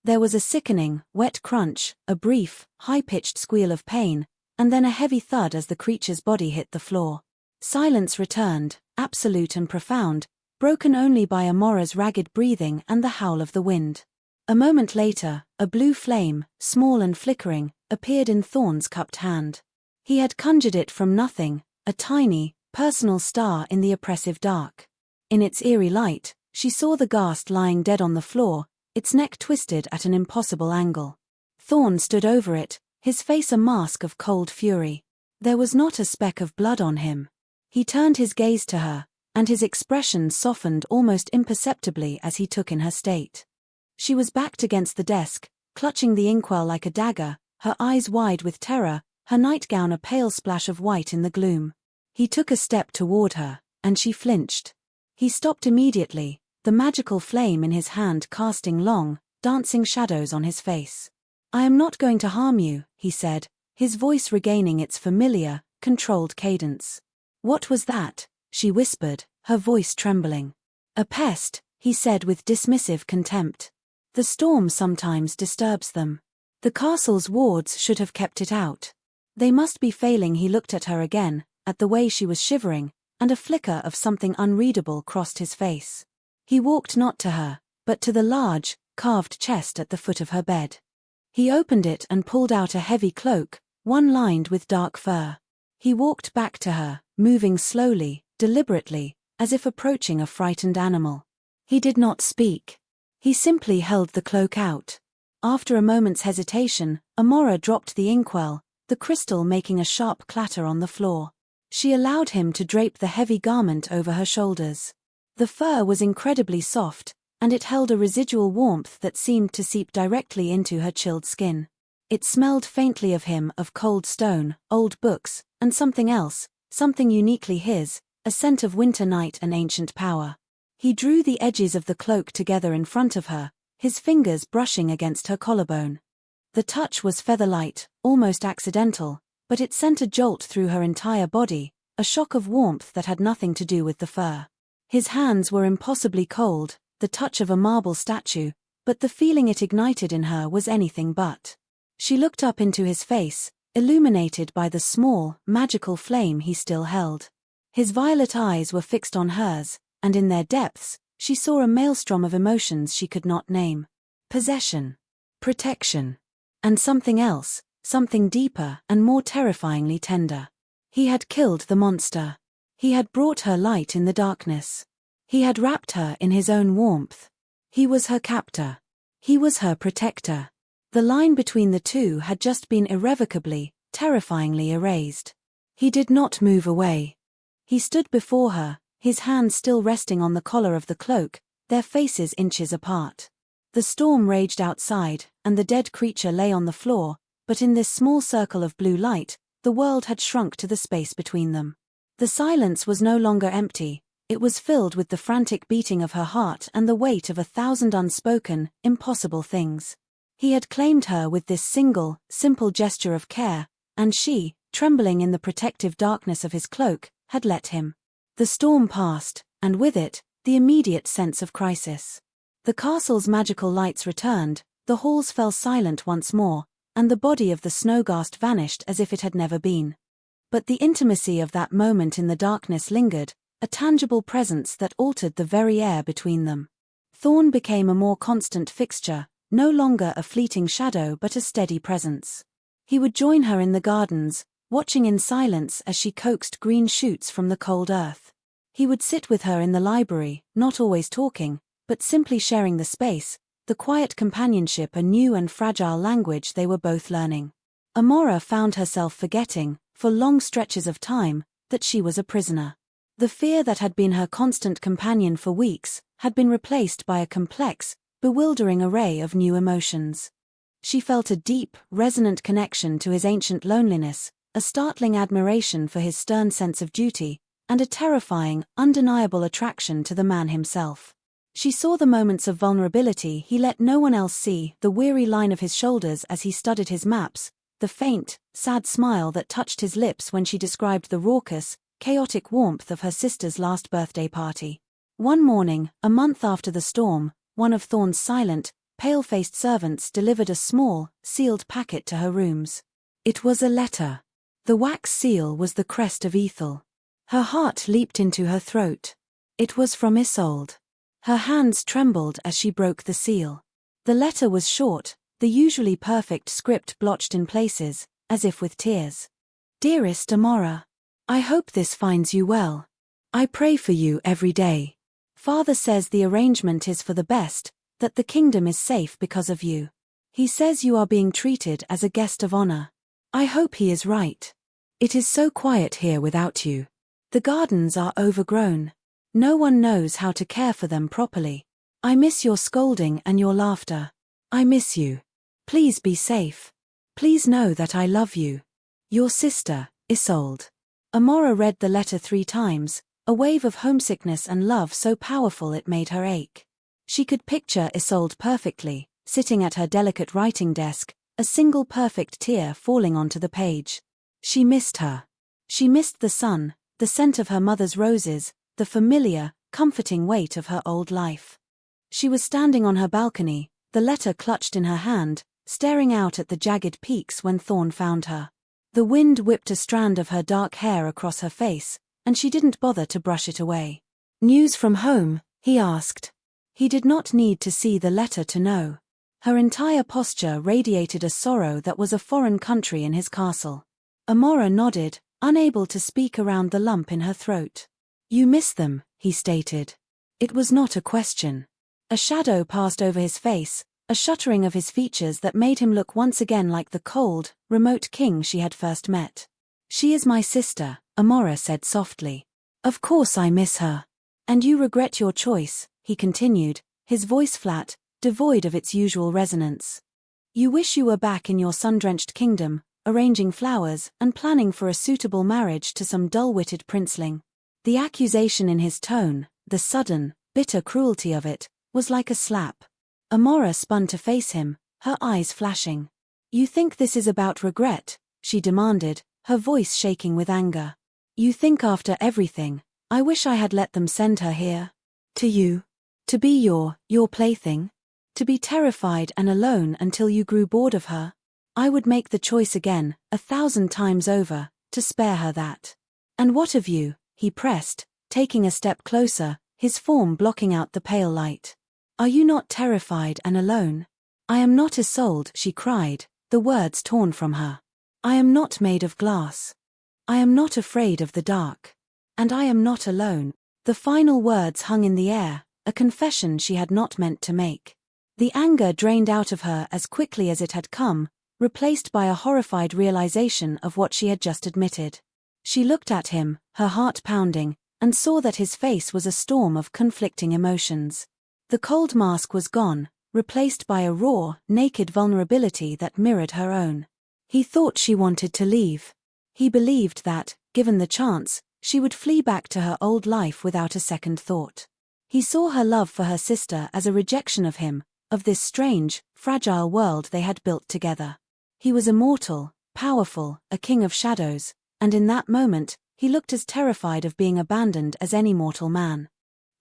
There was a sickening, wet crunch, a brief, high-pitched squeal of pain, and then a heavy thud as the creature's body hit the floor. Silence returned, absolute and profound, broken only by Amora's ragged breathing and the howl of the wind. A moment later, a blue flame, small and flickering, appeared in Thorn's cupped hand. He had conjured it from nothing, a tiny, personal star in the oppressive dark. In its eerie light, she saw the ghast lying dead on the floor, its neck twisted at an impossible angle. Thorn stood over it, his face a mask of cold fury. There was not a speck of blood on him. He turned his gaze to her, and his expression softened almost imperceptibly as he took in her state. She was backed against the desk, clutching the inkwell like a dagger, her eyes wide with terror, her nightgown a pale splash of white in the gloom. He took a step toward her, and she flinched. He stopped immediately, the magical flame in his hand casting long, dancing shadows on his face. "I am not going to harm you," he said, his voice regaining its familiar, controlled cadence. "What was that?" she whispered, her voice trembling. "A pest," he said with dismissive contempt. "The storm sometimes disturbs them. The castle's wards should have kept it out. They must be failing." He looked at her again, at the way she was shivering, and a flicker of something unreadable crossed his face. He walked not to her, but to the large, carved chest at the foot of her bed. He opened it and pulled out a heavy cloak, one lined with dark fur. He walked back to her, moving slowly, deliberately, as if approaching a frightened animal. He did not speak. He simply held the cloak out. After a moment's hesitation, Amora dropped the inkwell, the crystal making a sharp clatter on the floor. She allowed him to drape the heavy garment over her shoulders. The fur was incredibly soft, and it held a residual warmth that seemed to seep directly into her chilled skin. It smelled faintly of him, of cold stone, old books, and something else, something uniquely his, a scent of winter night and ancient power. He drew the edges of the cloak together in front of her, his fingers brushing against her collarbone. The touch was feather-light, almost accidental, but it sent a jolt through her entire body, a shock of warmth that had nothing to do with the fur. His hands were impossibly cold, the touch of a marble statue, but the feeling it ignited in her was anything but. She looked up into his face, illuminated by the small, magical flame he still held. His violet eyes were fixed on hers, and in their depths, she saw a maelstrom of emotions she could not name. Possession, protection, and something else, something deeper and more terrifyingly tender. He had killed the monster. He had brought her light in the darkness. He had wrapped her in his own warmth. He was her captor. He was her protector. The line between the two had just been irrevocably, terrifyingly erased. He did not move away. He stood before her, his hands still resting on the collar of the cloak, their faces inches apart. The storm raged outside, and the dead creature lay on the floor, but in this small circle of blue light, the world had shrunk to the space between them. The silence was no longer empty, it was filled with the frantic beating of her heart and the weight of 1,000 unspoken, impossible things. He had claimed her with this single, simple gesture of care, and she, trembling in the protective darkness of his cloak, had let him. The storm passed, and with it, the immediate sense of crisis. The castle's magical lights returned, the halls fell silent once more, and the body of the Snowghast vanished as if it had never been. But the intimacy of that moment in the darkness lingered, a tangible presence that altered the very air between them. Thorn became a more constant fixture, no longer a fleeting shadow but a steady presence. He would join her in the gardens, watching in silence as she coaxed green shoots from the cold earth. He would sit with her in the library, not always talking, but simply sharing the space, the quiet companionship, a new and fragile language they were both learning. Amora found herself forgetting, for long stretches of time, that she was a prisoner. The fear that had been her constant companion for weeks had been replaced by a complex, bewildering array of new emotions. She felt a deep, resonant connection to his ancient loneliness, a startling admiration for his stern sense of duty, and a terrifying, undeniable attraction to the man himself. She saw the moments of vulnerability he let no one else see, the weary line of his shoulders as he studied his maps, the faint, sad smile that touched his lips when she described the raucous, chaotic warmth of her sister's last birthday party. One morning, a month after the storm, one of Thorn's silent, pale-faced servants delivered a small, sealed packet to her rooms. It was a letter. The wax seal was the crest of Ethel. Her heart leaped into her throat. It was from Isolde. Her hands trembled as she broke the seal. The letter was short, the usually perfect script blotched in places, as if with tears. "Dearest Amora, I hope this finds you well. I pray for you every day. Father says the arrangement is for the best, that the kingdom is safe because of you. He says you are being treated as a guest of honor. I hope he is right. It is so quiet here without you. The gardens are overgrown. No one knows how to care for them properly. I miss your scolding and your laughter. I miss you. Please be safe. Please know that I love you. Your sister, Isolde. Amora read the letter 3 times, a wave of homesickness and love so powerful it made her ache. She could picture Isolde perfectly, sitting at her delicate writing desk, a single perfect tear falling onto the page. She missed her. She missed the sun, the scent of her mother's roses, the familiar, comforting weight of her old life. She was standing on her balcony, the letter clutched in her hand, staring out at the jagged peaks when Thorn found her. The wind whipped a strand of her dark hair across her face, and she didn't bother to brush it away. News from home? He asked. He did not need to see the letter to know. Her entire posture radiated a sorrow that was a foreign country in his castle. Amora nodded, unable to speak around the lump in her throat. You miss them, he stated. It was not a question. A shadow passed over his face, a shuttering of his features that made him look once again like the cold, remote king she had first met. She is my sister, Amora said softly. Of course I miss her. And you regret your choice, he continued, his voice flat, devoid of its usual resonance. You wish you were back in your sun-drenched kingdom, arranging flowers and planning for a suitable marriage to some dull-witted princeling. The accusation in his tone, the sudden, bitter cruelty of it, was like a slap. Amora spun to face him, her eyes flashing. You think this is about regret? She demanded, her voice shaking with anger. You think after everything, I wish I had let them send her here? To you? To be your plaything? To be terrified and alone until you grew bored of her? I would make the choice again, 1,000 times over, to spare her that. And what of you? He pressed, taking a step closer, his form blocking out the pale light. Are you not terrified and alone? I am not Isolde, she cried, the words torn from her. I am not made of glass. I am not afraid of the dark. And I am not alone. The final words hung in the air, a confession she had not meant to make. The anger drained out of her as quickly as it had come, replaced by a horrified realization of what she had just admitted. She looked at him, her heart pounding, and saw that his face was a storm of conflicting emotions. The cold mask was gone, replaced by a raw, naked vulnerability that mirrored her own. He thought she wanted to leave. He believed that, given the chance, she would flee back to her old life without a second thought. He saw her love for her sister as a rejection of him, of this strange, fragile world they had built together. He was immortal, powerful, a king of shadows, and in that moment, he looked as terrified of being abandoned as any mortal man.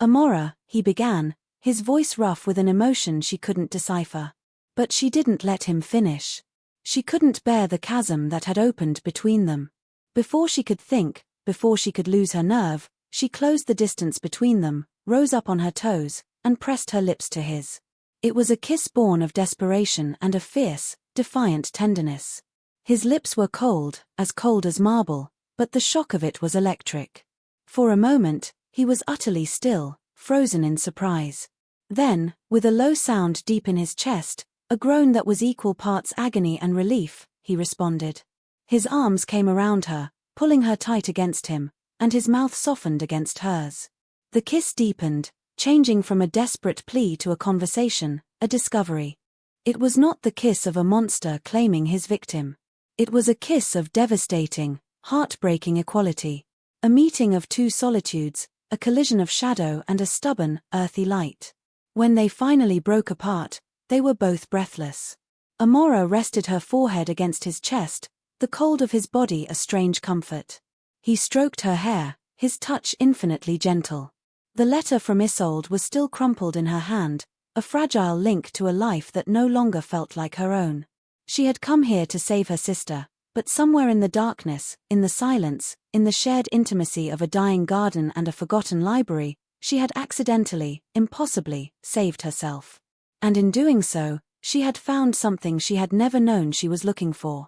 Amora, he began, his voice rough with an emotion she couldn't decipher. But she didn't let him finish. She couldn't bear the chasm that had opened between them. Before she could think, before she could lose her nerve, she closed the distance between them, rose up on her toes, and pressed her lips to his. It was a kiss born of desperation and a fierce, defiant tenderness. His lips were cold as marble, but the shock of it was electric. For a moment, he was utterly still, frozen in surprise. Then, with a low sound deep in his chest, a groan that was equal parts agony and relief, he responded. His arms came around her, pulling her tight against him, and his mouth softened against hers. The kiss deepened, changing from a desperate plea to a conversation, a discovery. It was not the kiss of a monster claiming his victim. It was a kiss of devastating, heartbreaking equality. A meeting of two solitudes, a collision of shadow and a stubborn, earthy light. When they finally broke apart, they were both breathless. Amora rested her forehead against his chest, the cold of his body a strange comfort. He stroked her hair, his touch infinitely gentle. The letter from Isolde was still crumpled in her hand, a fragile link to a life that no longer felt like her own. She had come here to save her sister, but somewhere in the darkness, in the silence, in the shared intimacy of a dying garden and a forgotten library, she had accidentally, impossibly, saved herself. And in doing so, she had found something she had never known she was looking for.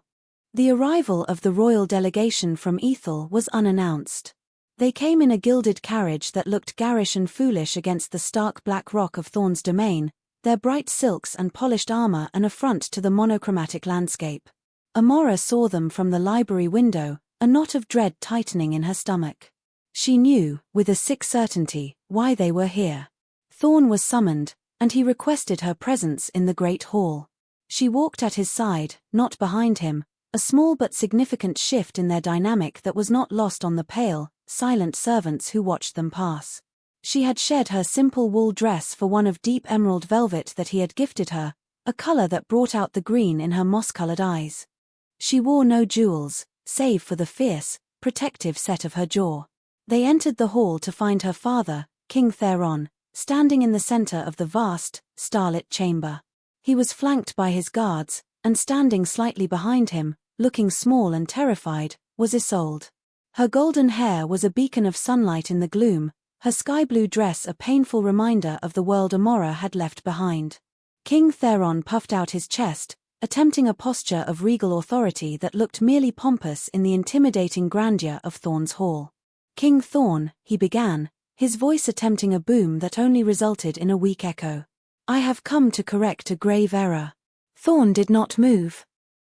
The arrival of the royal delegation from Ethel was unannounced. They came in a gilded carriage that looked garish and foolish against the stark black rock of Thorn's domain, their bright silks and polished armor an affront to the monochromatic landscape. Amora saw them from the library window, a knot of dread tightening in her stomach. She knew, with a sick certainty, why they were here. Thorn was summoned, and he requested her presence in the great hall. She walked at his side, not behind him, a small but significant shift in their dynamic that was not lost on the pale, silent servants who watched them pass. She had shed her simple wool dress for one of deep emerald velvet that he had gifted her, a color that brought out the green in her moss-colored eyes. She wore no jewels, save for the fierce, protective set of her jaw. They entered the hall to find her father, King Theron, standing in the center of the vast, starlit chamber. He was flanked by his guards, and standing slightly behind him, looking small and terrified, was Isolde. Her golden hair was a beacon of sunlight in the gloom, her sky-blue dress a painful reminder of the world Amora had left behind. King Theron puffed out his chest, attempting a posture of regal authority that looked merely pompous in the intimidating grandeur of Thorn's hall. "King Thorn," he began, his voice attempting a boom that only resulted in a weak echo. "I have come to correct a grave error." Thorn did not move.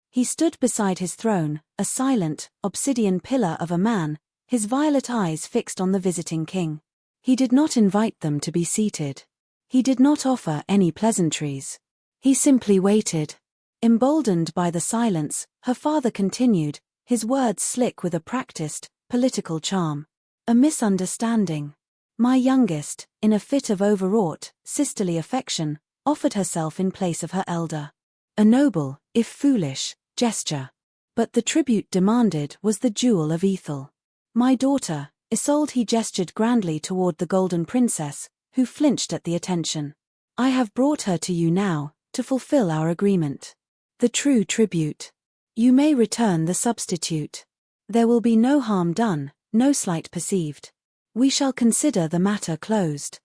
He stood beside his throne, a silent, obsidian pillar of a man, his violet eyes fixed on the visiting king. He did not invite them to be seated. He did not offer any pleasantries. He simply waited. Emboldened by the silence, her father continued, his words slick with a practiced, political charm. "A misunderstanding. My youngest, in a fit of overwrought, sisterly affection, offered herself in place of her elder. A noble, if foolish, gesture. But the tribute demanded was the jewel of Ethel. My daughter, Isolde." He gestured grandly toward the Golden Princess, who flinched at the attention. "I have brought her to you now, to fulfill our agreement. The true tribute. You may return the substitute. There will be no harm done, no slight perceived. We shall consider the matter closed."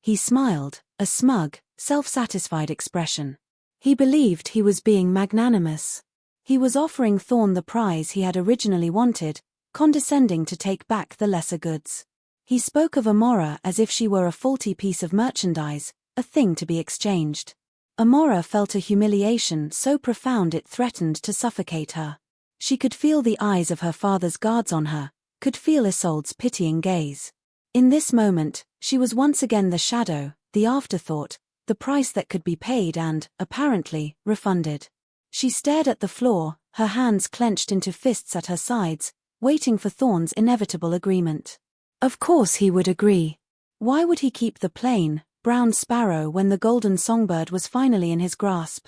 He smiled, a smug, self-satisfied expression. He believed he was being magnanimous. He was offering Thorn the prize he had originally wanted, condescending to take back the lesser goods. He spoke of Amora as if she were a faulty piece of merchandise, a thing to be exchanged. Amora felt a humiliation so profound it threatened to suffocate her. She could feel the eyes of her father's guards on her, could feel Isolde's pitying gaze. In this moment, she was once again the shadow, the afterthought, the price that could be paid and, apparently, refunded. She stared at the floor, her hands clenched into fists at her sides, waiting for Thorn's inevitable agreement. Of course he would agree. Why would he keep the plain, brown sparrow when the golden songbird was finally in his grasp?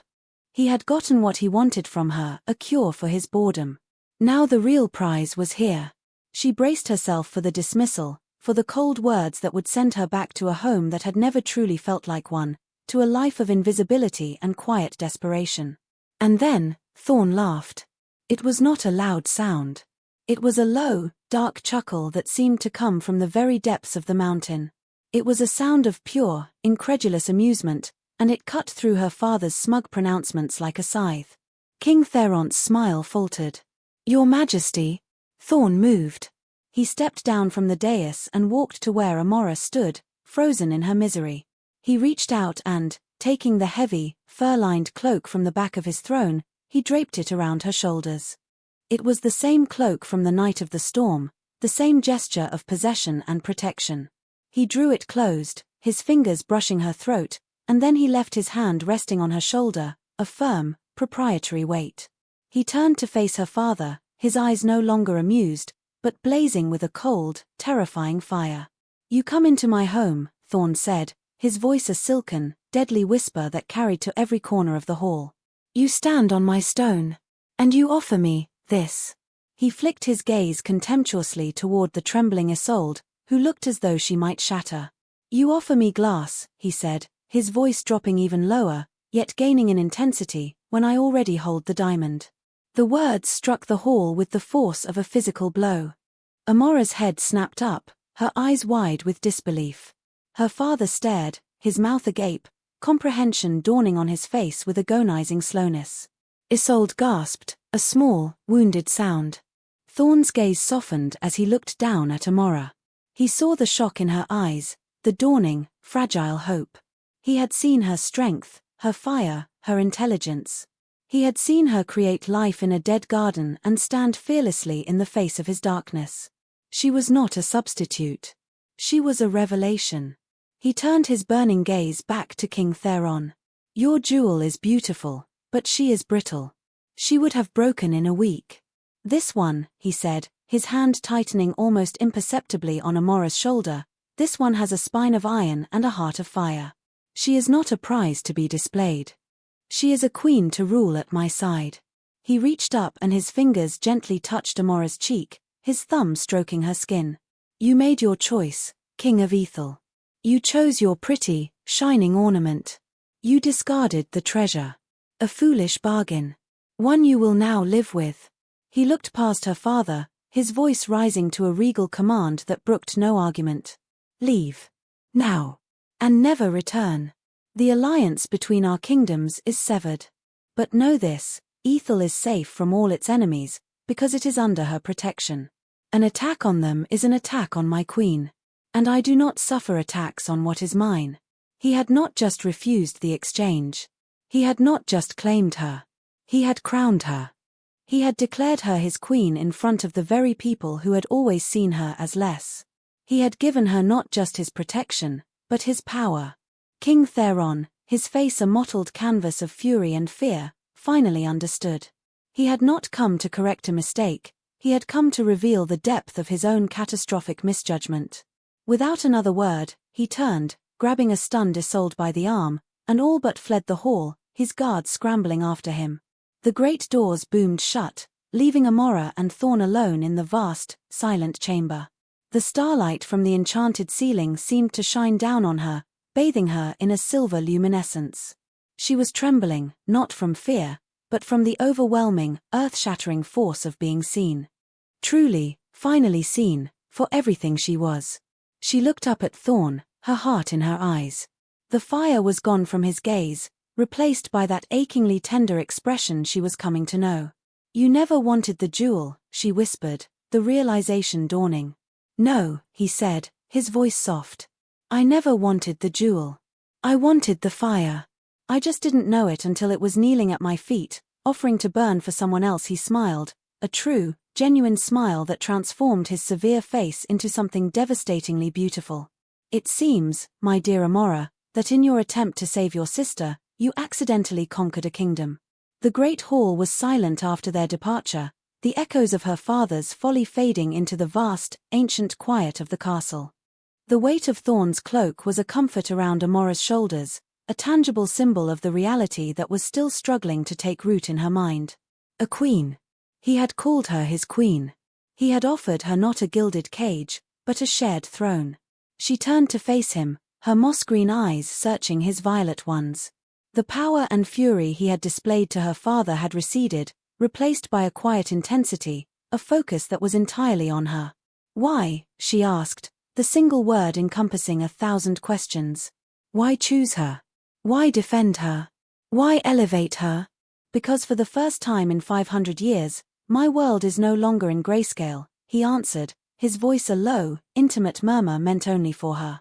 He had gotten what he wanted from her, a cure for his boredom. Now the real prize was here. She braced herself for the dismissal, for the cold words that would send her back to a home that had never truly felt like one, to a life of invisibility and quiet desperation. And then, Thorn laughed. It was not a loud sound. It was a low, dark chuckle that seemed to come from the very depths of the mountain. It was a sound of pure, incredulous amusement, and it cut through her father's smug pronouncements like a scythe. King Theron's smile faltered. "Your Majesty." Thorn moved. He stepped down from the dais and walked to where Amora stood, frozen in her misery. He reached out and, taking the heavy, fur-lined cloak from the back of his throne, he draped it around her shoulders. It was the same cloak from the night of the storm, the same gesture of possession and protection. He drew it closed, his fingers brushing her throat, and then he left his hand resting on her shoulder, a firm, proprietary weight. He turned to face her father, his eyes no longer amused, but blazing with a cold, terrifying fire. "You come into my home," Thorn said, his voice a silken, deadly whisper that carried to every corner of the hall. "You stand on my stone. And you offer me this." He flicked his gaze contemptuously toward the trembling Isolde, who looked as though she might shatter. "You offer me glass," he said, his voice dropping even lower, yet gaining in intensity, "when I already hold the diamond." The words struck the hall with the force of a physical blow. Amora's head snapped up, her eyes wide with disbelief. Her father stared, his mouth agape, comprehension dawning on his face with agonizing slowness. Isolde gasped, a small, wounded sound. Thorn's gaze softened as he looked down at Amora. He saw the shock in her eyes, the dawning, fragile hope. He had seen her strength, her fire, her intelligence. He had seen her create life in a dead garden and stand fearlessly in the face of his darkness. She was not a substitute. She was a revelation. He turned his burning gaze back to King Theron. "Your jewel is beautiful, But she is brittle. She would have broken in a week. This one, he said, his hand tightening almost imperceptibly on Amora's shoulder, this one has a spine of iron and a heart of fire. She is not a prize to be displayed. She is a queen to rule at my side. He reached up and his fingers gently touched Amora's cheek, his thumb stroking her skin. You made your choice, King of Ethel. You chose your pretty, shining ornament. You discarded the treasure. A foolish bargain. One you will now live with. He looked past her father, his voice rising to a regal command that brooked no argument. Leave. Now. And never return. The alliance between our kingdoms is severed. But know this, Ethel is safe from all its enemies, because it is under her protection. An attack on them is an attack on my queen. And I do not suffer attacks on what is mine. He had not just refused the exchange. He had not just claimed her. He had crowned her. He had declared her his queen in front of the very people who had always seen her as less. He had given her not just his protection, but his power. King Theron, his face a mottled canvas of fury and fear, finally understood. He had not come to correct a mistake, he had come to reveal the depth of his own catastrophic misjudgment. Without another word, he turned, grabbing a stunned Isolde by the arm, and all but fled the hall, his guards scrambling after him. The great doors boomed shut, leaving Amora and Thorn alone in the vast, silent chamber. The starlight from the enchanted ceiling seemed to shine down on her, bathing her in a silver luminescence. She was trembling, not from fear, but from the overwhelming, earth-shattering force of being seen. Truly, finally seen, for everything she was. She looked up at Thorn, her heart in her eyes. The fire was gone from his gaze, replaced by that achingly tender expression she was coming to know. You never wanted the jewel, she whispered, the realization dawning. No, he said, his voice soft. I never wanted the jewel. I wanted the fire. I just didn't know it until it was kneeling at my feet, offering to burn for someone else. He smiled, a true, genuine smile that transformed his severe face into something devastatingly beautiful. It seems, my dear Amora, that in your attempt to save your sister, you accidentally conquered a kingdom. The great hall was silent after their departure, the echoes of her father's folly fading into the vast, ancient quiet of the castle. The weight of Thorn's cloak was a comfort around Amora's shoulders, a tangible symbol of the reality that was still struggling to take root in her mind. A queen. He had called her his queen. He had offered her not a gilded cage, but a shared throne. She turned to face him, her moss-green eyes searching his violet ones. The power and fury he had displayed to her father had receded, replaced by a quiet intensity, a focus that was entirely on her. Why, she asked, the single word encompassing 1,000 questions. Why choose her? Why defend her? Why elevate her? Because for the first time in 500 years, my world is no longer in grayscale, he answered, his voice a low, intimate murmur meant only for her.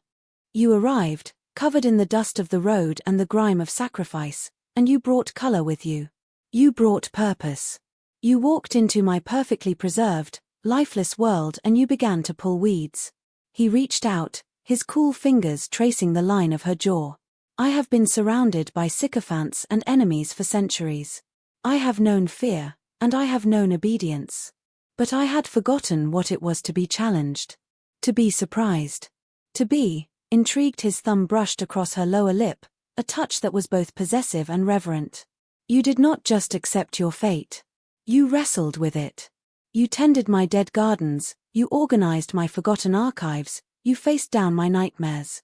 You arrived, covered in the dust of the road and the grime of sacrifice, and you brought color with you. You brought purpose. You walked into my perfectly preserved, lifeless world and you began to pull weeds. He reached out, his cool fingers tracing the line of her jaw. I have been surrounded by sycophants and enemies for centuries. I have known fear, and I have known obedience. But I had forgotten what it was to be challenged. To be surprised. To be, intrigued. His thumb brushed across her lower lip, a touch that was both possessive and reverent. You did not just accept your fate. You wrestled with it. You tended my dead gardens, you organized my forgotten archives, you faced down my nightmares.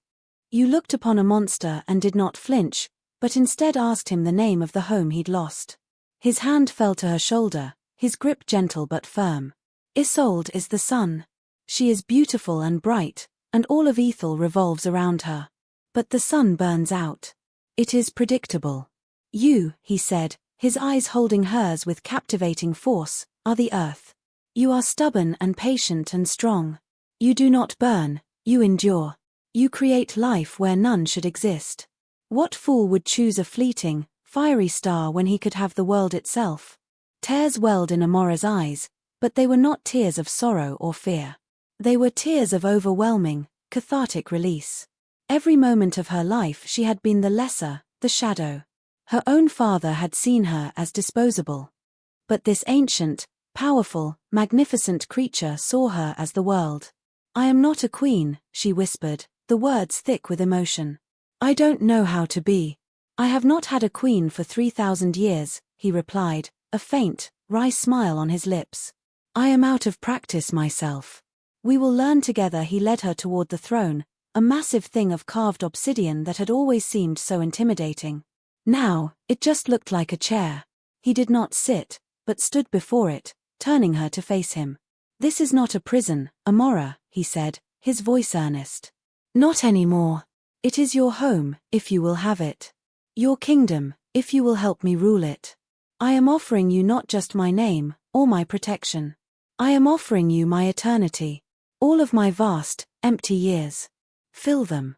You looked upon a monster and did not flinch, but instead asked him the name of the home he'd lost. His hand fell to her shoulder, his grip gentle but firm. Isolde is the sun. She is beautiful and bright, and all of Ethel revolves around her. But the sun burns out. It is predictable. You, he said, his eyes holding hers with captivating force, are the earth. You are stubborn and patient and strong. You do not burn, you endure. You create life where none should exist. What fool would choose a fleeting, fiery star when he could have the world itself? Tears welled in Amora's eyes, but they were not tears of sorrow or fear. They were tears of overwhelming, cathartic release. Every moment of her life she had been the lesser, the shadow. Her own father had seen her as disposable. But this ancient, powerful, magnificent creature saw her as the world. "I am not a queen," she whispered, the words thick with emotion. "I don't know how to be." "I have not had a queen for 3,000 years, he replied, a faint, wry smile on his lips. "I am out of practice myself. We will learn together." He led her toward the throne, a massive thing of carved obsidian that had always seemed so intimidating. Now, it just looked like a chair. He did not sit, but stood before it, turning her to face him. "This is not a prison, Amora," he said, his voice earnest. "Not anymore. It is your home, if you will have it. Your kingdom, if you will help me rule it. I am offering you not just my name, or my protection. I am offering you my eternity. All of my vast, empty years. Fill them.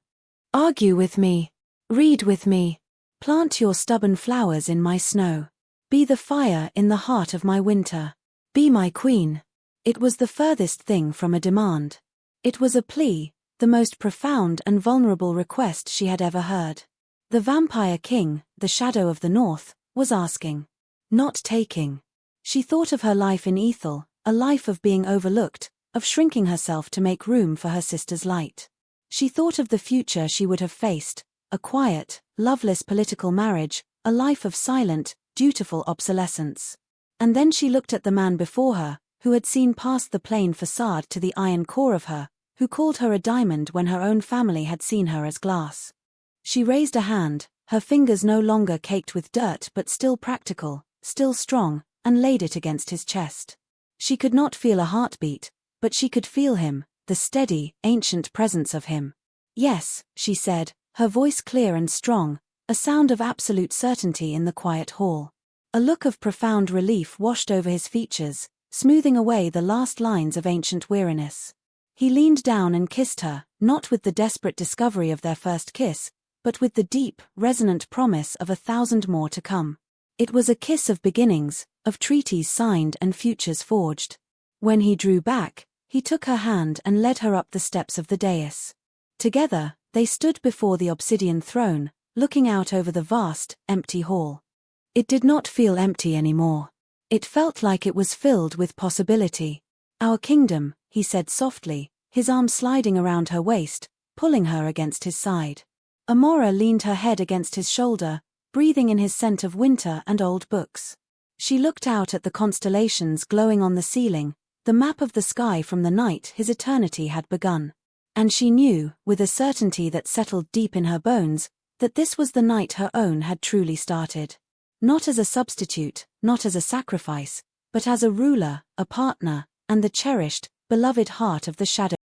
Argue with me. Read with me. Plant your stubborn flowers in my snow. Be the fire in the heart of my winter. Be my queen." It was the furthest thing from a demand. It was a plea, the most profound and vulnerable request she had ever heard. The vampire king, the shadow of the north, was asking. Not taking. She thought of her life in Ethel, a life of being overlooked, of shrinking herself to make room for her sister's light. She thought of the future she would have faced, a quiet, loveless political marriage, a life of silent, dutiful obsolescence. And then she looked at the man before her, who had seen past the plain facade to the iron core of her, who called her a diamond when her own family had seen her as glass. She raised a hand, her fingers no longer caked with dirt but still practical, still strong, and laid it against his chest. She could not feel a heartbeat, but she could feel him, the steady, ancient presence of him. "Yes," she said, her voice clear and strong, a sound of absolute certainty in the quiet hall. A look of profound relief washed over his features, smoothing away the last lines of ancient weariness. He leaned down and kissed her, not with the desperate discovery of their first kiss, but with the deep, resonant promise of 1,000 more to come. It was a kiss of beginnings, of treaties signed and futures forged. When he drew back, he took her hand and led her up the steps of the dais. Together, they stood before the obsidian throne, looking out over the vast, empty hall. It did not feel empty anymore. It felt like it was filled with possibility. "Our kingdom," he said softly, his arm sliding around her waist, pulling her against his side. Amora leaned her head against his shoulder, breathing in his scent of winter and old books. She looked out at the constellations glowing on the ceiling, the map of the sky from the night his eternity had begun. And she knew, with a certainty that settled deep in her bones, that this was the night her own had truly started. Not as a substitute, not as a sacrifice, but as a ruler, a partner, and the cherished, beloved heart of the shadow.